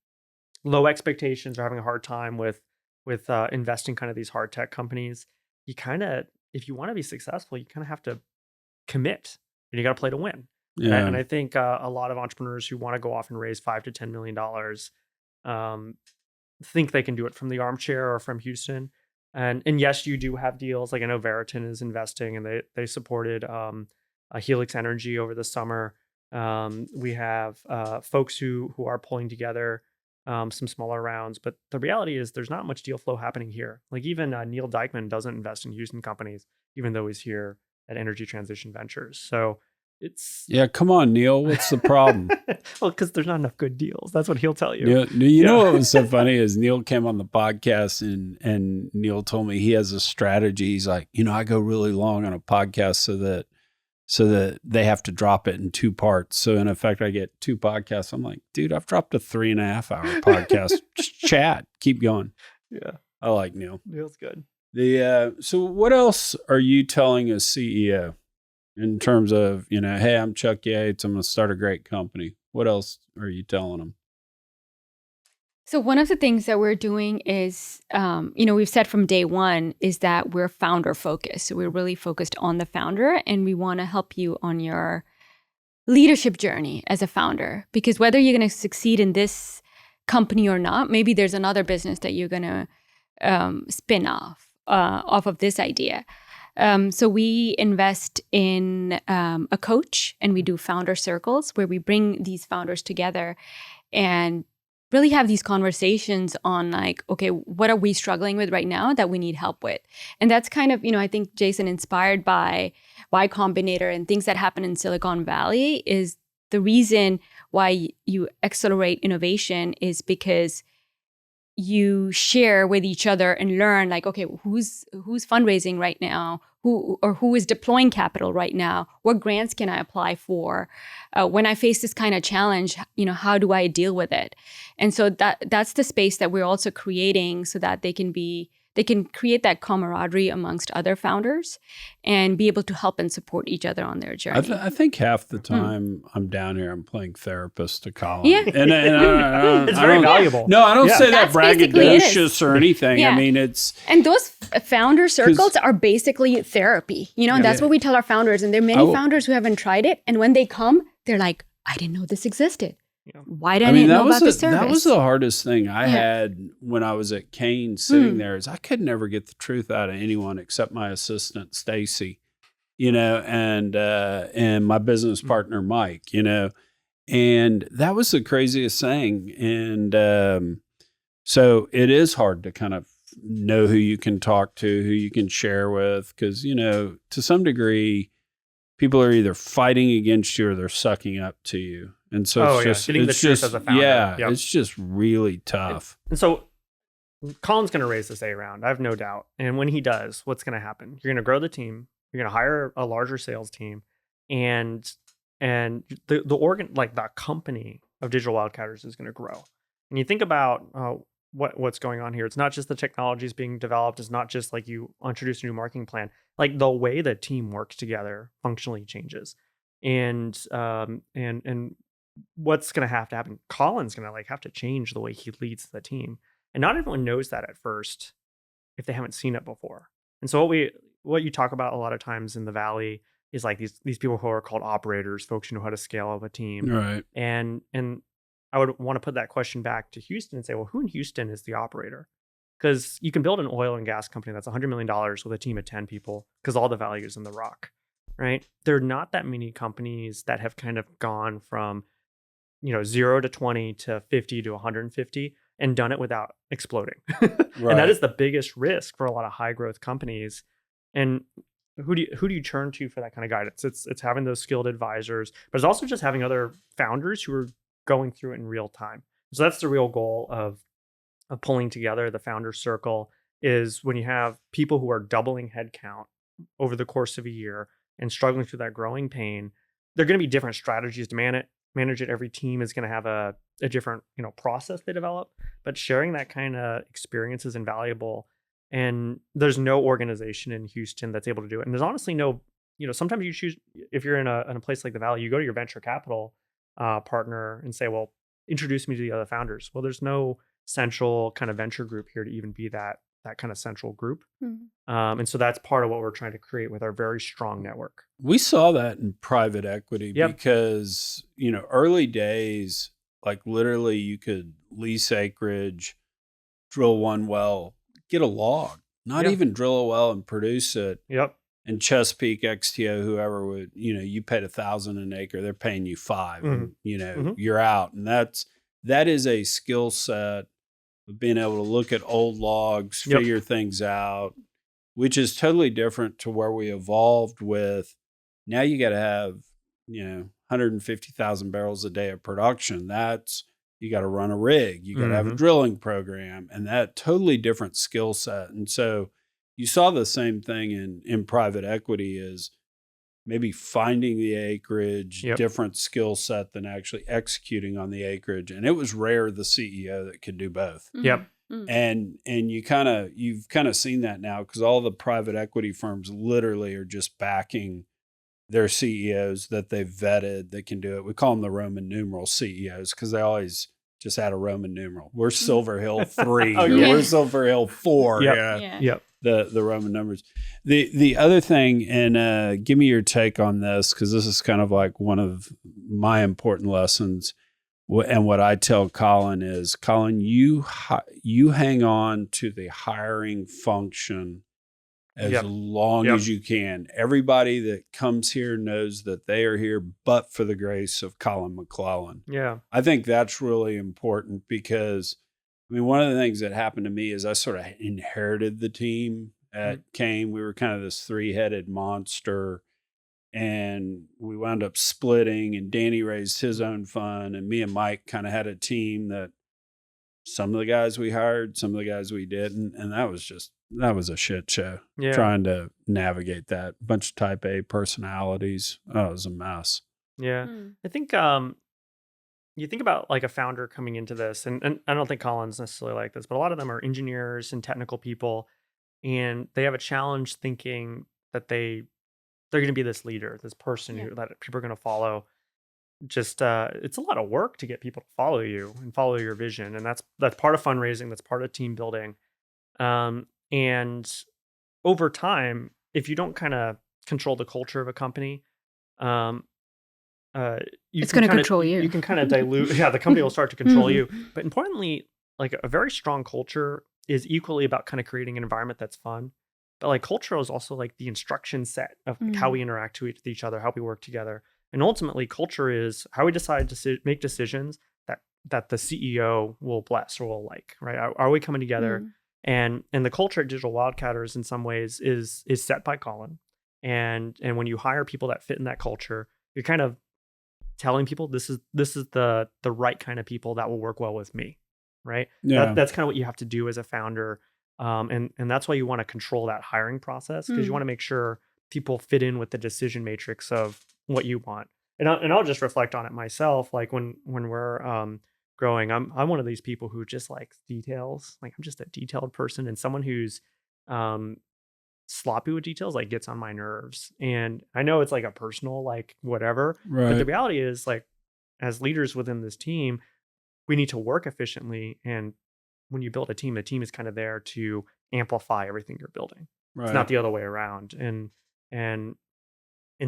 low expectations or having a hard time with investing kind of these hard tech companies, you kind of, if you want to be successful, you kind of have to commit and you got to play to win. Yeah. And I think a lot of entrepreneurs who want to go off and raise $5 to $10 million think they can do it from the armchair or from Houston. And yes, you do have deals. Like I know Veriton is investing, and they supported Helix Energy over the summer. We have folks who are pulling together some smaller rounds, but the reality is there's not much deal flow happening here. Like even Neil Dykman doesn't invest in Houston companies, even though he's here at Energy Transition Ventures. So it's come on, Neil. What's the problem? Well, because there's not enough good deals. That's what he'll tell you. You know what was so funny is Neil came on the podcast and Neil told me he has a strategy. He's like, I go really long on a podcast so that they have to drop it in 2 parts. So in effect, I get 2 podcasts. I'm like, dude, I've dropped a 3.5 hour podcast. Just chat, keep going. Yeah, I like Neil. Neil's good. So what else are you telling a CEO? In terms of, hey, I'm Chuck Yates, I'm going to start a great company. What else are you telling them? So one of the things that we're doing is, we've said from day one is that we're founder focused. So we're really focused on the founder, and we want to help you on your leadership journey as a founder, because whether you're going to succeed in this company or not, maybe there's another business that you're going to spin off of this idea. So we invest in a coach, and we do founder circles where we bring these founders together and really have these conversations on like, okay, what are we struggling with right now that we need help with? And that's kind of, I think, Jason, inspired by Y Combinator and things that happen in Silicon Valley, is the reason why you accelerate innovation is because you share with each other and learn like, okay, who's fundraising right now? Who is deploying capital right now? What grants can I apply for? When I face this kind of challenge, how do I deal with it? And so that's the space that we're also creating so that they can create that camaraderie amongst other founders and be able to help and support each other on their journey. I think half the time I'm down here, I'm playing therapist to Colin. Yeah. And It's very valuable. No, I don't say that That's basically it. braggadocious or anything. Yeah. I mean, it's... And those founder circles are basically therapy, and that's what we tell our founders. And there are many founders who haven't tried it. And when they come, they're like, I didn't know this existed. Why didn't I know about the service? That was the hardest thing I had when I was at Kane sitting there, is I could never get the truth out of anyone except my assistant, Stacy, and my business partner, Mike, and that was the craziest thing. And so it is hard to kind of know who you can talk to, who you can share with, because, to some degree, people are either fighting against you or they're sucking up to you. And so it's just getting the truth as a founder. It's just really tough. And so Colin's going to raise this A round, I have no doubt. And when he does, what's going to happen? You're going to grow the team. You're going to hire a larger sales team, and the company of Digital Wildcatters is going to grow. And you think about what's going on here. It's not just the technologies being developed. It's not just like you introduce a new marketing plan. Like the way the team works together functionally changes. And what's going to have to happen? Colin's going to have to change the way he leads the team. And not everyone knows that at first if they haven't seen it before. And so what you talk about a lot of times in the Valley is like these people who are called operators, folks who know how to scale up a team. Right. And I would want to put that question back to Houston and say, well, who in Houston is the operator? Because you can build an oil and gas company that's $100 million with a team of 10 people because all the value is in the rock, right? There are not that many companies that have kind of gone from 0 to 20 to 50 to 150 and done it without exploding. Right. And that is the biggest risk for a lot of high growth companies. And who do you turn to for that kind of guidance? It's having those skilled advisors, but it's also just having other founders who are going through it in real time. So that's the real goal of pulling together the founder circle, is when you have people who are doubling headcount over the course of a year and struggling through that growing pain, there are going to be different strategies to manage it. Every team is going to have a different process they develop, but sharing that kind of experience is invaluable. And there's no organization in Houston that's able to do it. And there's honestly no, sometimes you choose, if you're in a place like the Valley, you go to your venture capital partner and say, well, introduce me to the other founders. Well, there's no central kind of venture group here to even be that kind of central group. Mm-hmm. And so that's part of what we're trying to create with our very strong network. We saw that in private equity because, early days, like literally you could lease acreage, drill one well, get a log, not even drill a well and produce it. Yep. And Chesapeake, XTO, whoever would, you paid $1,000 an acre, they're paying you $5,000, and, you're out. And that is a skill set of being able to look at old logs, figure things out, which is totally different to where we evolved with. Now you got to have, 150,000 barrels a day of production. You got to run a rig, you got to have a drilling program, and that totally different skill set. And so you saw the same thing in private equity, is maybe finding the acreage, different skill set than actually executing on the acreage. And it was rare the CEO that could do both. Mm-hmm. Yep. And you've kind of seen that now, because all the private equity firms literally are just backing their CEOs that they've vetted that can do it. We call them the Roman numeral CEOs because they always just add a Roman numeral. We're Silver Hill 3. We're Silver Hill 4. Yep. The Roman numbers. The other thing, and give me your take on this, because this is kind of like one of my important lessons. And what I tell Colin is, Colin, you hang on to the hiring function as long as you can. Everybody that comes here knows that they are here but for the grace of Colin McClellan. Yeah. I think that's really important because, I mean, one of the things that happened to me is I sort of inherited the team at Kane. We were kind of this three-headed monster, and we wound up splitting, and Danny raised his own fund, and me and Mike kind of had a team that some of the guys we hired, some of the guys we didn't, and that was a shit show. Trying to navigate that. Bunch of type A personalities. Oh, it was a mess. Yeah. I think you think about like a founder coming into this, and I don't think Colin's necessarily like this, but a lot of them are engineers and technical people, and they have a challenge thinking that they're going to be this leader, this person that people are going to follow. Just it's a lot of work to get people to follow you and follow your vision, and that's part of fundraising, that's part of team building. And over time, if you don't kind of control the culture of a company, it's going to control you. You can kind of dilute. The company will start to control you. But importantly, like a very strong culture is equally about kind of creating an environment that's fun. But like culture is also like the instruction set of like how we interact with each other, how we work together. And ultimately, culture is how we decide to make decisions that the CEO will bless or will like, right? Are we coming together? And the culture at Digital Wildcatters in some ways is set by Colin. And when you hire people that fit in that culture, you're kind of telling people this is the right kind of people that will work well with me, right? Yeah. That's kind of what you have to do as a founder. And that's why you want to control that hiring process, because you want to make sure people fit in with the decision matrix of what you want. And I'll just reflect on it myself. Like when we're growing, I'm one of these people who just likes details. Like I'm just a detailed person, and someone who's sloppy with details like gets on my nerves. And I know it's like a personal like whatever, but the reality is like as leaders within this team, we need to work efficiently. And when you build a team, the team is kind of there to amplify everything you're building. It's not the other way around. And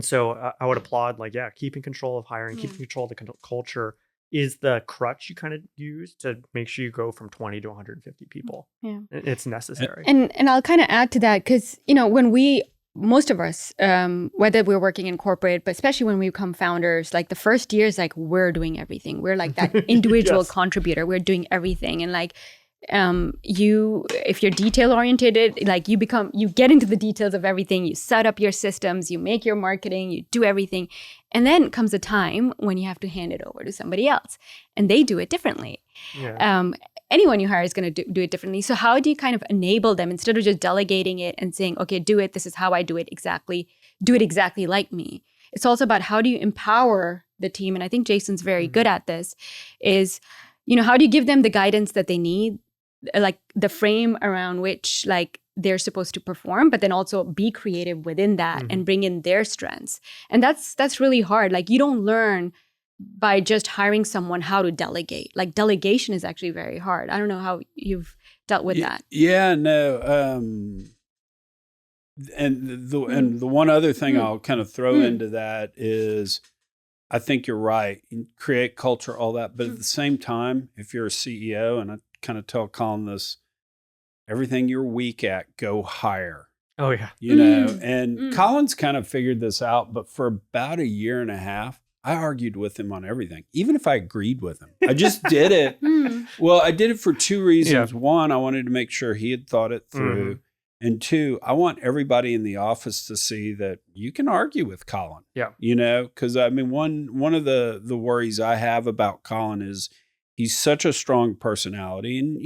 so I would applaud like, keeping control of hiring, keeping control of the culture is the crutch you kind of use to make sure you go from 20 to 150 people. Yeah. It's necessary. And I'll kind of add to that because, when most of us, whether we're working in corporate, but especially when we become founders, like the first year is like, we're doing everything. We're like that individual contributor. We're doing everything. And like, if you're detail oriented, like you get into the details of everything. You set up your systems, you make your marketing, you do everything. And then comes a time when you have to hand it over to somebody else and they do it differently. Yeah. Anyone you hire is going to do it differently. So how do you kind of enable them instead of just delegating it and saying, okay, do it. This is how I do it exactly. Do it exactly like me. It's also about how do you empower the team? And I think Jason's very good at this is, how do you give them the guidance that they need? Like the frame around which like they're supposed to perform, but then also be creative within that and bring in their strengths. And that's really hard. Like you don't learn by just hiring someone how to delegate. Like delegation is actually very hard. I don't know how you've dealt with that. Yeah, no. And the one other thing I'll kind of throw into that is I think you're right. You create culture, all that. But at the same time, if you're a CEO, and I kind of tell Colin this, everything you're weak at, go higher. Oh, yeah. And Colin's kind of figured this out, but for about a year and a half, I argued with him on everything, even if I agreed with him. I just did it. Well, I did it for two reasons. Yeah. One, I wanted to make sure he had thought it through. And two, I want everybody in the office to see that you can argue with Colin. Yeah. Because I mean, one of the worries I have about Colin is he's such a strong personality. And,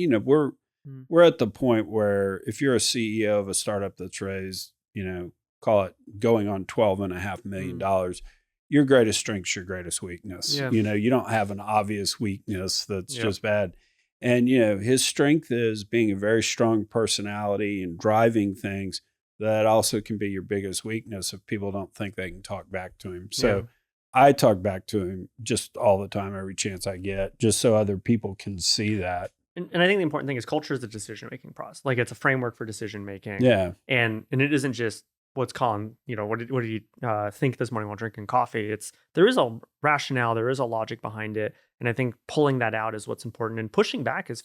we're at the point where if you're a CEO of a startup that's raised, call it going on $12.5 million, your greatest strength's your greatest weakness. Yeah. You don't have an obvious weakness that's just bad. And, his strength is being a very strong personality and driving things that also can be your biggest weakness if people don't think they can talk back to him. So I talk back to him just all the time, every chance I get, just so other people can see that. And I think the important thing is culture is the decision-making process. Like it's a framework for decision-making. Yeah. And it isn't just what's Colin, what did you think this morning while drinking coffee? There is a rationale, there is a logic behind it. And I think pulling that out is what's important. And pushing back is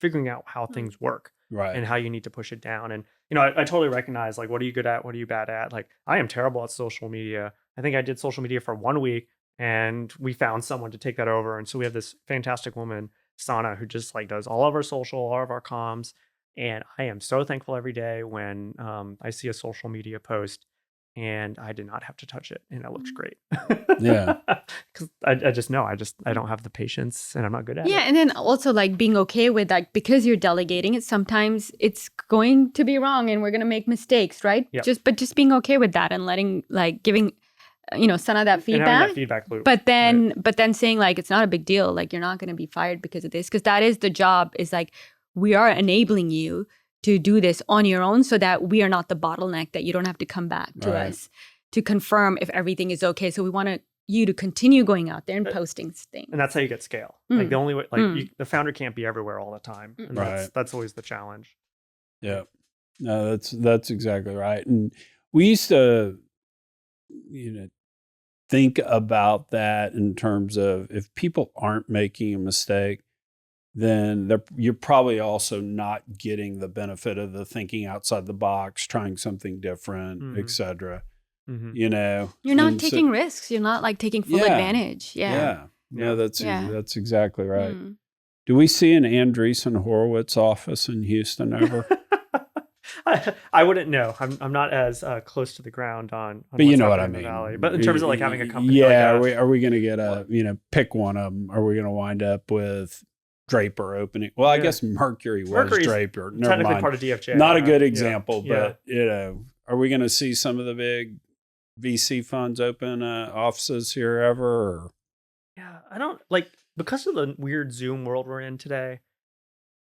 figuring out how things work Right. and how you need to push it down. And, I totally recognize, like, what are you good at? What are you bad at? Like, I am terrible at social media. I think I did social media for 1 week and we found someone to take that over. And so we have this fantastic woman, Sana, who just like does all of our social, all of our comms. And I am so thankful every day when I see a social media post and I did not have to touch it and it looks great. Yeah. Because I just know I don't have the patience and I'm not good at it. Yeah, and then also like being okay with that, because you're delegating it, sometimes it's going to be wrong and we're going to make mistakes, right? Yep. Just being okay with that and giving Sana that And having feedback. that feedback loop. But then saying like, it's not a big deal. Like, you're not going to be fired because of this. Because that is the job, is like, we are enabling you to do this on your own so that we are not the bottleneck, that you don't have to come back to us to confirm if everything is okay. So we want you to continue going out there and posting things. And that's how you get scale. Like, the only way, the founder can't be everywhere all the time. And that's always the challenge. Yeah. No, that's exactly right. And we used to, think about that in terms of, if people aren't making a mistake, then you're probably also not getting the benefit of the thinking outside the box, trying something different, et cetera. You're not taking risks. You're not like taking full advantage. Yeah. No, that's exactly right. Do we see an Andreessen Horowitz office in Houston ever? I wouldn't know. I'm not as close to the ground on but you know what I mean. Valley. But in terms of like having a company, are we going to get pick one of them? Are we going to wind up with Draper opening? Well, I guess Mercury's Draper. Never technically mind. part of DFJ. Not a good example, but are we going to see some of the big VC funds open offices here ever? Or? Yeah, I don't because of the weird Zoom world we're in today.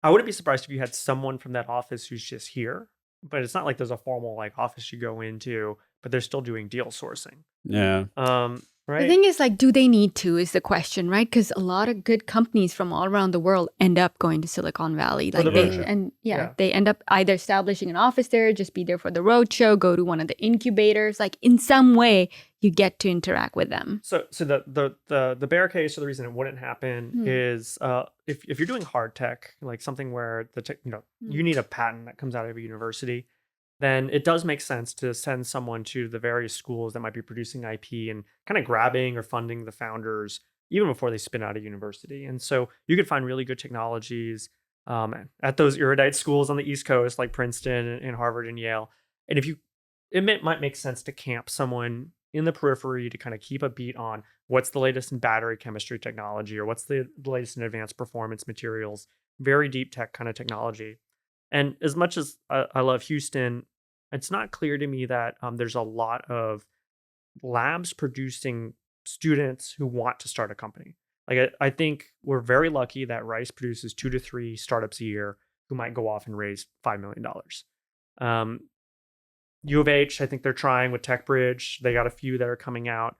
I wouldn't be surprised if you had someone from that office who's just here, but it's not like there's a formal like office you go into, but they're still doing deal sourcing. Yeah. Right. The thing is, like, do they need to is the question, right? Because a lot of good companies from all around the world end up going to Silicon Valley. Like they end up either establishing an office there, just be there for the roadshow, go to one of the incubators. Like, in some way, you get to interact with them. So the bear case, or the reason it wouldn't happen is if you're doing hard tech, like something where you need a patent that comes out of a university, then it does make sense to send someone to the various schools that might be producing IP and kind of grabbing or funding the founders even before they spin out of university. And so you could find really good technologies at those erudite schools on the East Coast, like Princeton and Harvard and Yale. And it might make sense to camp someone in the periphery to kind of keep a beat on what's the latest in battery chemistry technology, or what's the latest in advanced performance materials, very deep tech kind of technology. And as much as I love Houston, it's not clear to me that there's a lot of labs producing students who want to start a company. Like, I think we're very lucky that Rice produces 2 to 3 startups a year who might go off and raise $5 million. U of H, I think they're trying with TechBridge. They got a few that are coming out.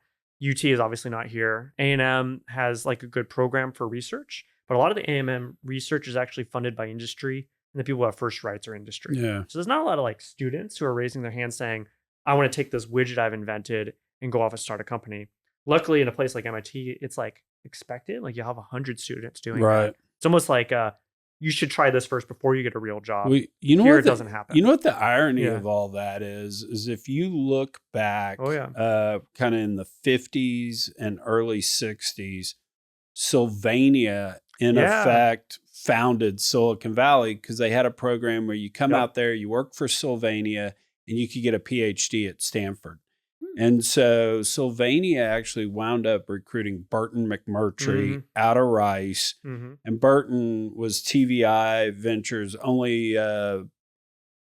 UT is obviously not here. A&M has like a good program for research, but a lot of the A&M research is actually funded by industry. And the people who have first rights are industry. Yeah. So there's not a lot of like students who are raising their hands saying, I want to take this widget I've invented and go off and start a company. Luckily, in a place like MIT, it's like expected. Like, you have 100 students doing that. It's almost like you should try this first before you get a real job. Well, it doesn't happen. You know what the irony of all that is if you look back kind of in the 50s and early 60s, Sylvania in effect founded Silicon Valley because they had a program where you come out there, you work for Sylvania, and you could get a PhD at Stanford. And so Sylvania actually wound up recruiting Burton McMurtry out of Rice. And Burton was TVI Ventures' only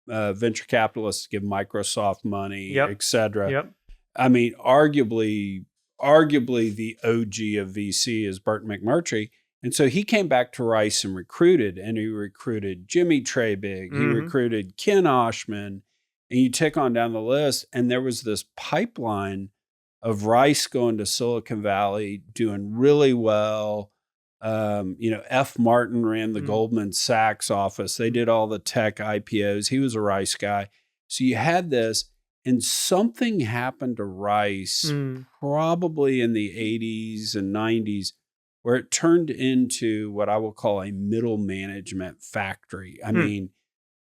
venture capitalist to give Microsoft money, et cetera. I mean, arguably the OG of VC is Burton McMurtry. And so he came back to Rice and recruited Jimmy Trabig, he recruited Ken Oshman, and you tick on down the list. And there was this pipeline of Rice going to Silicon Valley, doing really well. F. Martin ran the Goldman Sachs office. They did all the tech IPOs. He was a Rice guy. So you had this, And something happened to rice probably in the 80s and 90s where it turned into what I will call a middle management factory. I mean,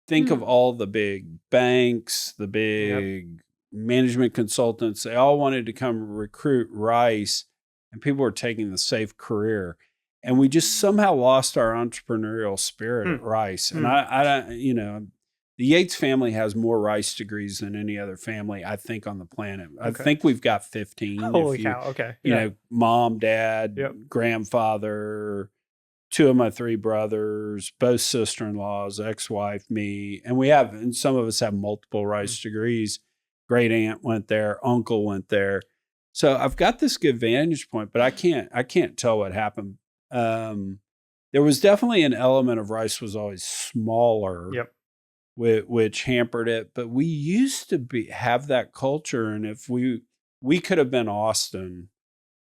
think of all the big banks, the big management consultants. They all wanted to come recruit rice, and people were taking the safe career. And we just somehow lost our entrepreneurial spirit at Rice. And I, the Yates family has more Rice degrees than any other family, I think, on the planet. I think we've got 15. Holy cow. Okay. You know, mom, dad, grandfather, 2 of my 3 brothers, both sister-in-laws, ex-wife, me. And some of us have multiple Rice degrees. Great aunt went there. Uncle went there. So I've got this good vantage point, but I can't tell what happened. There was definitely an element of Rice was always smaller, which hampered it. But we used to have that culture, and if we could have been Austin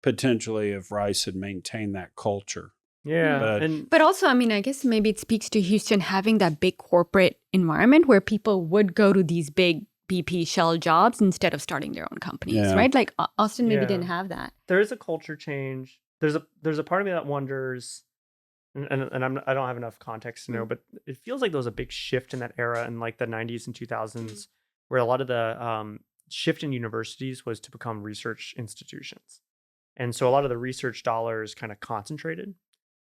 potentially if Rice had maintained that culture. Yeah, but also, I mean, I guess maybe it speaks to Houston having that big corporate environment where people would go to these big BP shell jobs instead of starting their own companies, right? Like Austin maybe didn't have that. There is a culture change. There's a part of me that wonders, and I don't have enough context to know, but it feels like there was a big shift in that era in like the 90s and 2000s, where a lot of the shift in universities was to become research institutions, and so a lot of the research dollars kind of concentrated,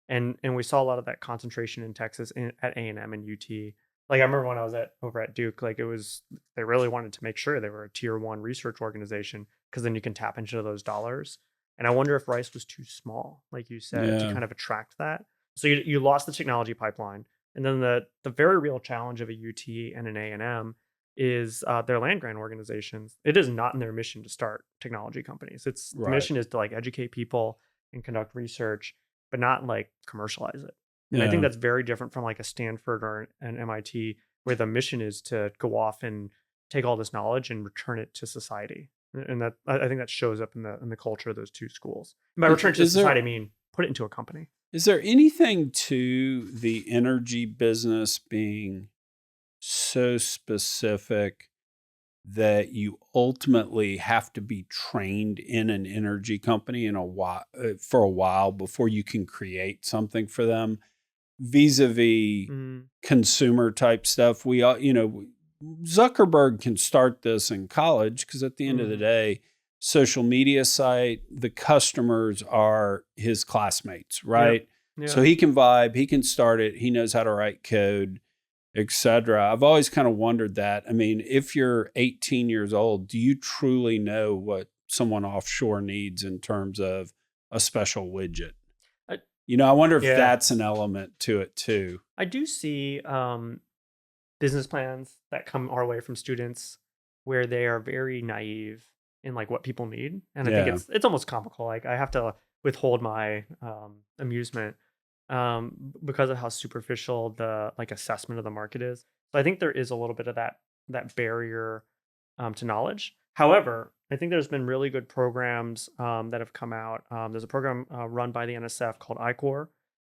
and we saw a lot of that concentration in Texas at A&M and UT. Like I remember when I was over at Duke, like they really wanted to make sure they were a tier 1 research organization because then you can tap into those dollars. And I wonder if Rice was too small, like you said, to kind of attract that. So you lost the technology pipeline. And then the very real challenge of a UT and an A&M is their land grant organizations. It is not in their mission to start technology companies. The mission is to like educate people and conduct research, but not like commercialize it. And I think that's very different from like a Stanford or an MIT, where the mission is to go off and take all this knowledge and return it to society. And that I think that shows up in the culture of those 2 schools. And by return to society, I mean put it into a company. Is there anything to the energy business being so specific that you ultimately have to be trained in an energy company for a while before you can create something for them? Vis-a-vis consumer type stuff, we all, Zuckerberg can start this in college because at the end of the day, social media site, the customers are his classmates, right? So he can vibe, he can start it, he knows how to write code, etc. I've always kind of wondered that. I mean, if you're 18 years old, do you truly know what someone offshore needs in terms of a special widget? I wonder if that's an element to it too. I do see business plans that come our way from students where they are very naive in like what people need, and I think it's almost comical. Like I have to withhold my amusement because of how superficial the like assessment of the market is. So I think there is a little bit of that barrier to knowledge. However, I think there's been really good programs that have come out. There's a program run by the NSF called iCore,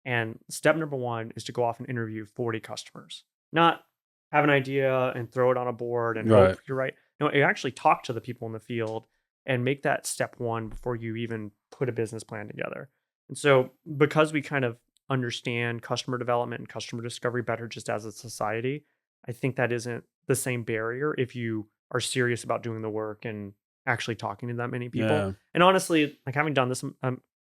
and step number 1 is to go off and interview 40 customers. Not have an idea and throw it on a board and hope you're right. No, you actually talk to the people in the field and make that step 1 before you even put a business plan together. And so because we kind of understand customer development and customer discovery better just as a society, I think that isn't the same barrier if you are serious about doing the work and actually talking to that many people. And honestly, like having done this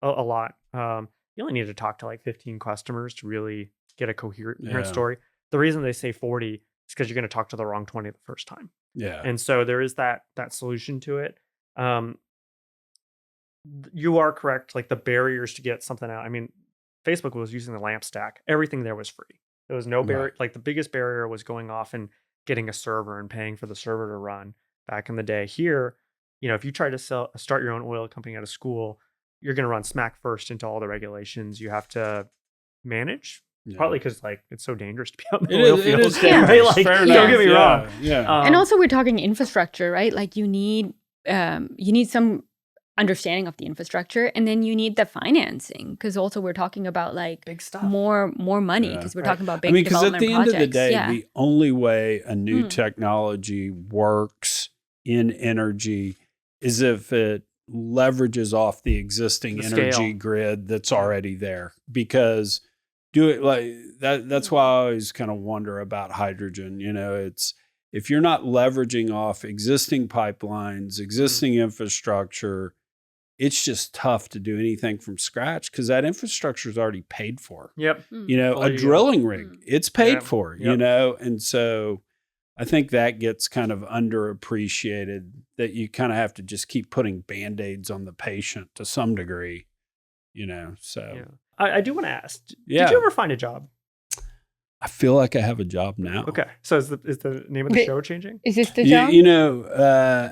a lot, you only need to talk to like 15 customers to really get a coherent story. The reason they say 40 is because you're going to talk to the wrong 20 the first time. And so there is that solution to it. You are correct. Like the barriers to get something out. I mean, Facebook was using the LAMP stack. Everything there was free. There was no barrier. Like the biggest barrier was going off and getting a server and paying for the server to run back in the day. Here, if you try to start your own oil company out of school, you're going to run smack first into all the regulations you have to manage. Partly because like it's so dangerous to be out in the oil field. It is dangerous. Right? Like, don't get me wrong. And also we're talking infrastructure, right? Like you need some understanding of the infrastructure, and then you need the financing because also we're talking about like big stuff, more money because we're talking about big development projects. Because at the end of the day, the only way a new technology works in energy is if it leverages off the existing The energy scale. grid that's already there. Because do it like that. That's why I always kind of wonder about hydrogen. It's if you're not leveraging off existing pipelines, existing infrastructure, it's just tough to do anything from scratch because that infrastructure is already paid for. Yep. A drilling rig, it's paid for, Yep. and so I think that gets kind of underappreciated that you kind of have to just keep putting Band-Aids on the patient to some degree, so. Yeah. I do want to ask, Yeah. did you ever find a job? I feel like I have a job now. Okay. So is the name of the show changing? Is this the job?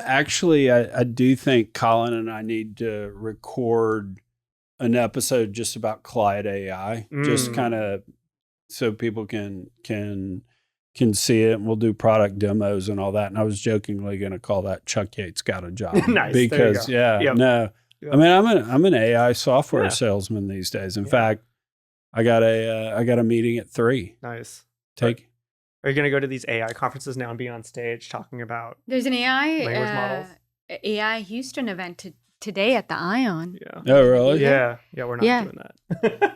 Actually, I do think Colin and I need to record an episode just about Clyde AI, just kind of so people can see it, and we'll do product demos and all that. And I was jokingly going to call that Chuck Yates got a job. Nice. Because Yep. no. Yep. I mean, I'm an AI software salesman these days. In fact, I got a meeting at 3:00. Nice. Are you going to go to these AI conferences now and be on stage talking about There's an language models? AI Houston event today at the Ion. Yeah. Oh, really? Yeah. We're not doing that.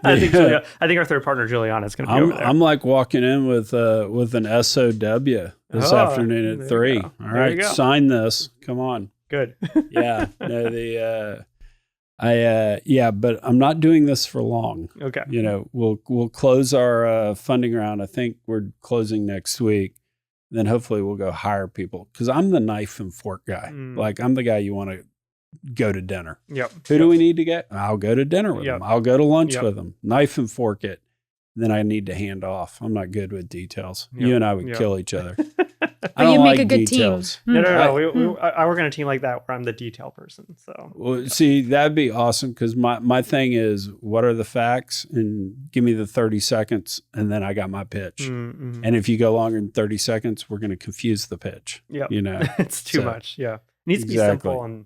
I think our third partner Juliana is going to be over there. I'm like walking in with an SOW this afternoon at 3:00. All right, sign this. Come on. Good. Yeah. No, but I'm not doing this for long. Okay. We'll close our funding round. I think we're closing next week. Then hopefully we'll go hire people because I'm the knife and fork guy. Like I'm the guy you want to go to dinner. Yep. Who do we need to get? I'll go to dinner with them. I'll go to lunch with them. Knife and fork it. Then I need to hand off. I'm not good with details. You and I would kill each other. But you make a good details. Team. No. I work on a team like that where I'm the detail person. So, well, see, that'd be awesome because my thing is, what are the facts? And give me the 30 seconds, and then I got my pitch. Mm-hmm. And if you go longer than 30 seconds, we're going to confuse the pitch. Yeah, it's too much. Yeah, it needs to be simple and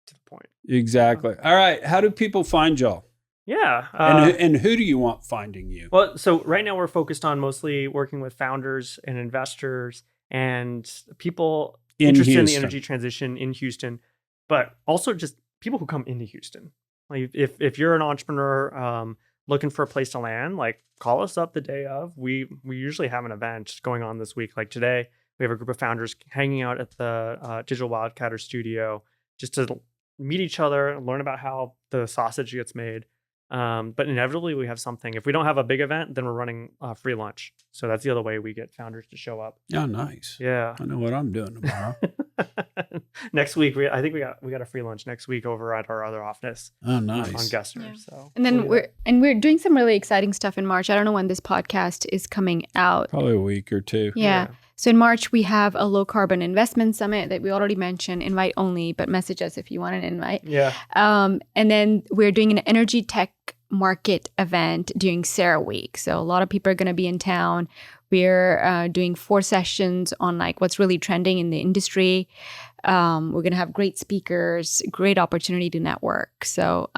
to the point. Exactly. All right, how do people find y'all? Yeah. And who do you want finding you? Well, so right now we're focused on mostly working with founders and investors and people interested in the energy transition in Houston, but also just people who come into Houston. Like if you're an entrepreneur looking for a place to land, like call us up the day of. We usually have an event going on this week. Like today, we have a group of founders hanging out at the Digital Wildcatter studio just to meet each other and learn about how the sausage gets made. But inevitably we have something. If we don't have a big event, then we're running free lunch. So that's the other way we get founders to show up. Yeah, nice. Yeah, I know what I'm doing tomorrow. Next week, I think we got a free lunch next week over at our other office. Oh, nice. On Gessner. Yeah. So and then we're doing some really exciting stuff in March. I don't know when this podcast is coming out. Probably a week or two. Yeah. So in March, we have a low carbon investment summit that we already mentioned, invite only, but message us if you want an invite. Yeah. And then we're doing an energy tech market event during Sarah Week. So a lot of people are going to be in town. We're doing 4 sessions on like what's really trending in the industry. We're going to have great speakers, great opportunity to network. So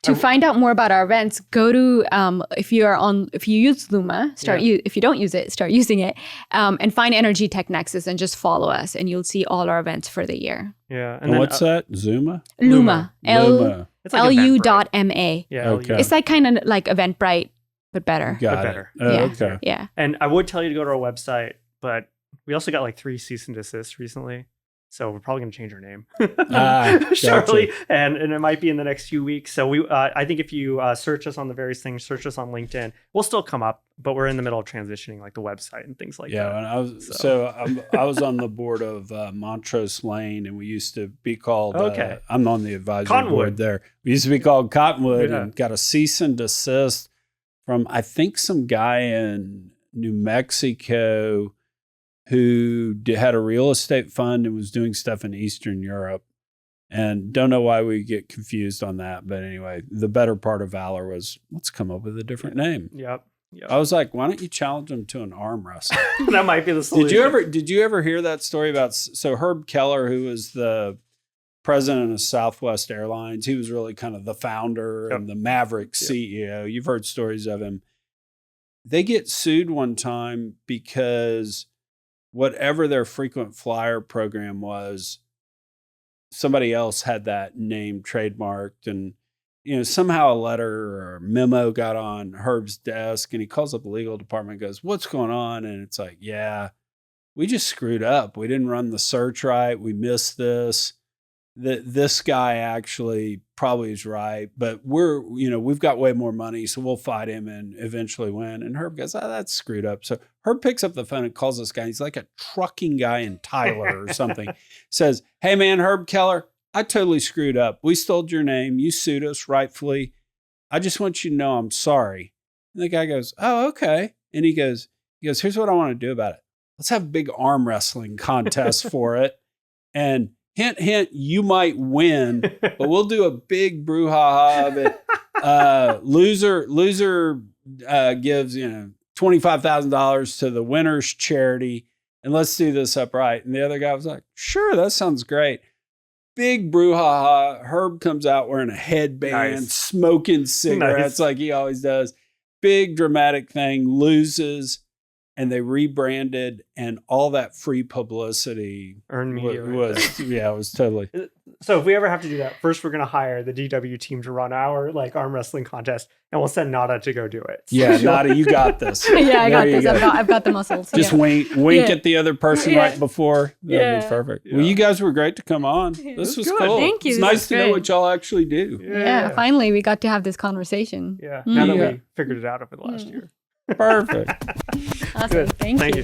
to find out more about our events, go to if you use Luma, if you don't use it, start using it, and find Energy Tech Nexus and just follow us, and you'll see all our events for the year. Yeah, and what's that? Zuma? Luma. Luma. LU.MA. Yeah, okay. It's like kind of like Eventbrite, but better. Got it. Okay. Yeah. And I would tell you to go to our website, but we also got like 3 cease and desists recently. So we're probably going to change our name shortly, gotcha. and it might be in the next few weeks. So I think if you search us on the various things, search us on LinkedIn, we'll still come up. But we're in the middle of transitioning, like the website and things like that. Yeah, and I was on the board of Montrose Lane, and we used to be called. I'm on the advisory board there. We used to be called Cottonwood, and got a cease and desist from I think some guy in New Mexico who had a real estate fund and was doing stuff in Eastern Europe. And don't know why we get confused on that. But anyway, the better part of valor was, let's come up with a different name. Yep. I was like, why don't you challenge them to an arm wrestle? That might be the solution. Did you ever hear that story about, so Herb Keller, who was the president of Southwest Airlines, he was really kind of the founder and the Maverick CEO. You've heard stories of him. They get sued one time because whatever their frequent flyer program was, somebody else had that name trademarked, and somehow a letter or a memo got on Herb's desk, and he calls up the legal department and goes, "What's going on?" And it's like, "Yeah, we just screwed up. We didn't run the search right. We missed this. This guy actually probably is right, but we've got way more money, so we'll fight him and eventually win." And Herb goes, "Oh, that's screwed up." So Herb picks up the phone and calls this guy. He's like a trucking guy in Tyler or something. Says, "Hey man, Herb Keller, I totally screwed up. We stole your name. You sued us rightfully. I just want you to know I'm sorry." And the guy goes, "Oh, okay." And he goes, "Here's what I want to do about it. Let's have a big arm wrestling contest for it. And hint, hint, you might win, but we'll do a big brouhaha of it. Loser gives, $25,000 to the winner's charity, and let's do this upright." And the other guy was like, "Sure, that sounds great." Big brouhaha. Herb comes out wearing a headband, smoking cigarettes like he always does. Big dramatic thing, loses. And they rebranded, and all that free publicity earned media it was totally. So if we ever have to do that, first we're going to hire the DW team to run our arm wrestling contest, and we'll send Nada to go do it. So yeah, Nada, you got this. Yeah, I got this. I've got the muscles. Just wink at the other person right before. That'd be perfect. Yeah. Well, you guys were great to come on. This was cool. Thank you. It's nice to know what y'all actually do. Yeah, finally we got to have this conversation. Yeah, now that we figured it out over the last year. Perfect. Awesome. Good. Thank you.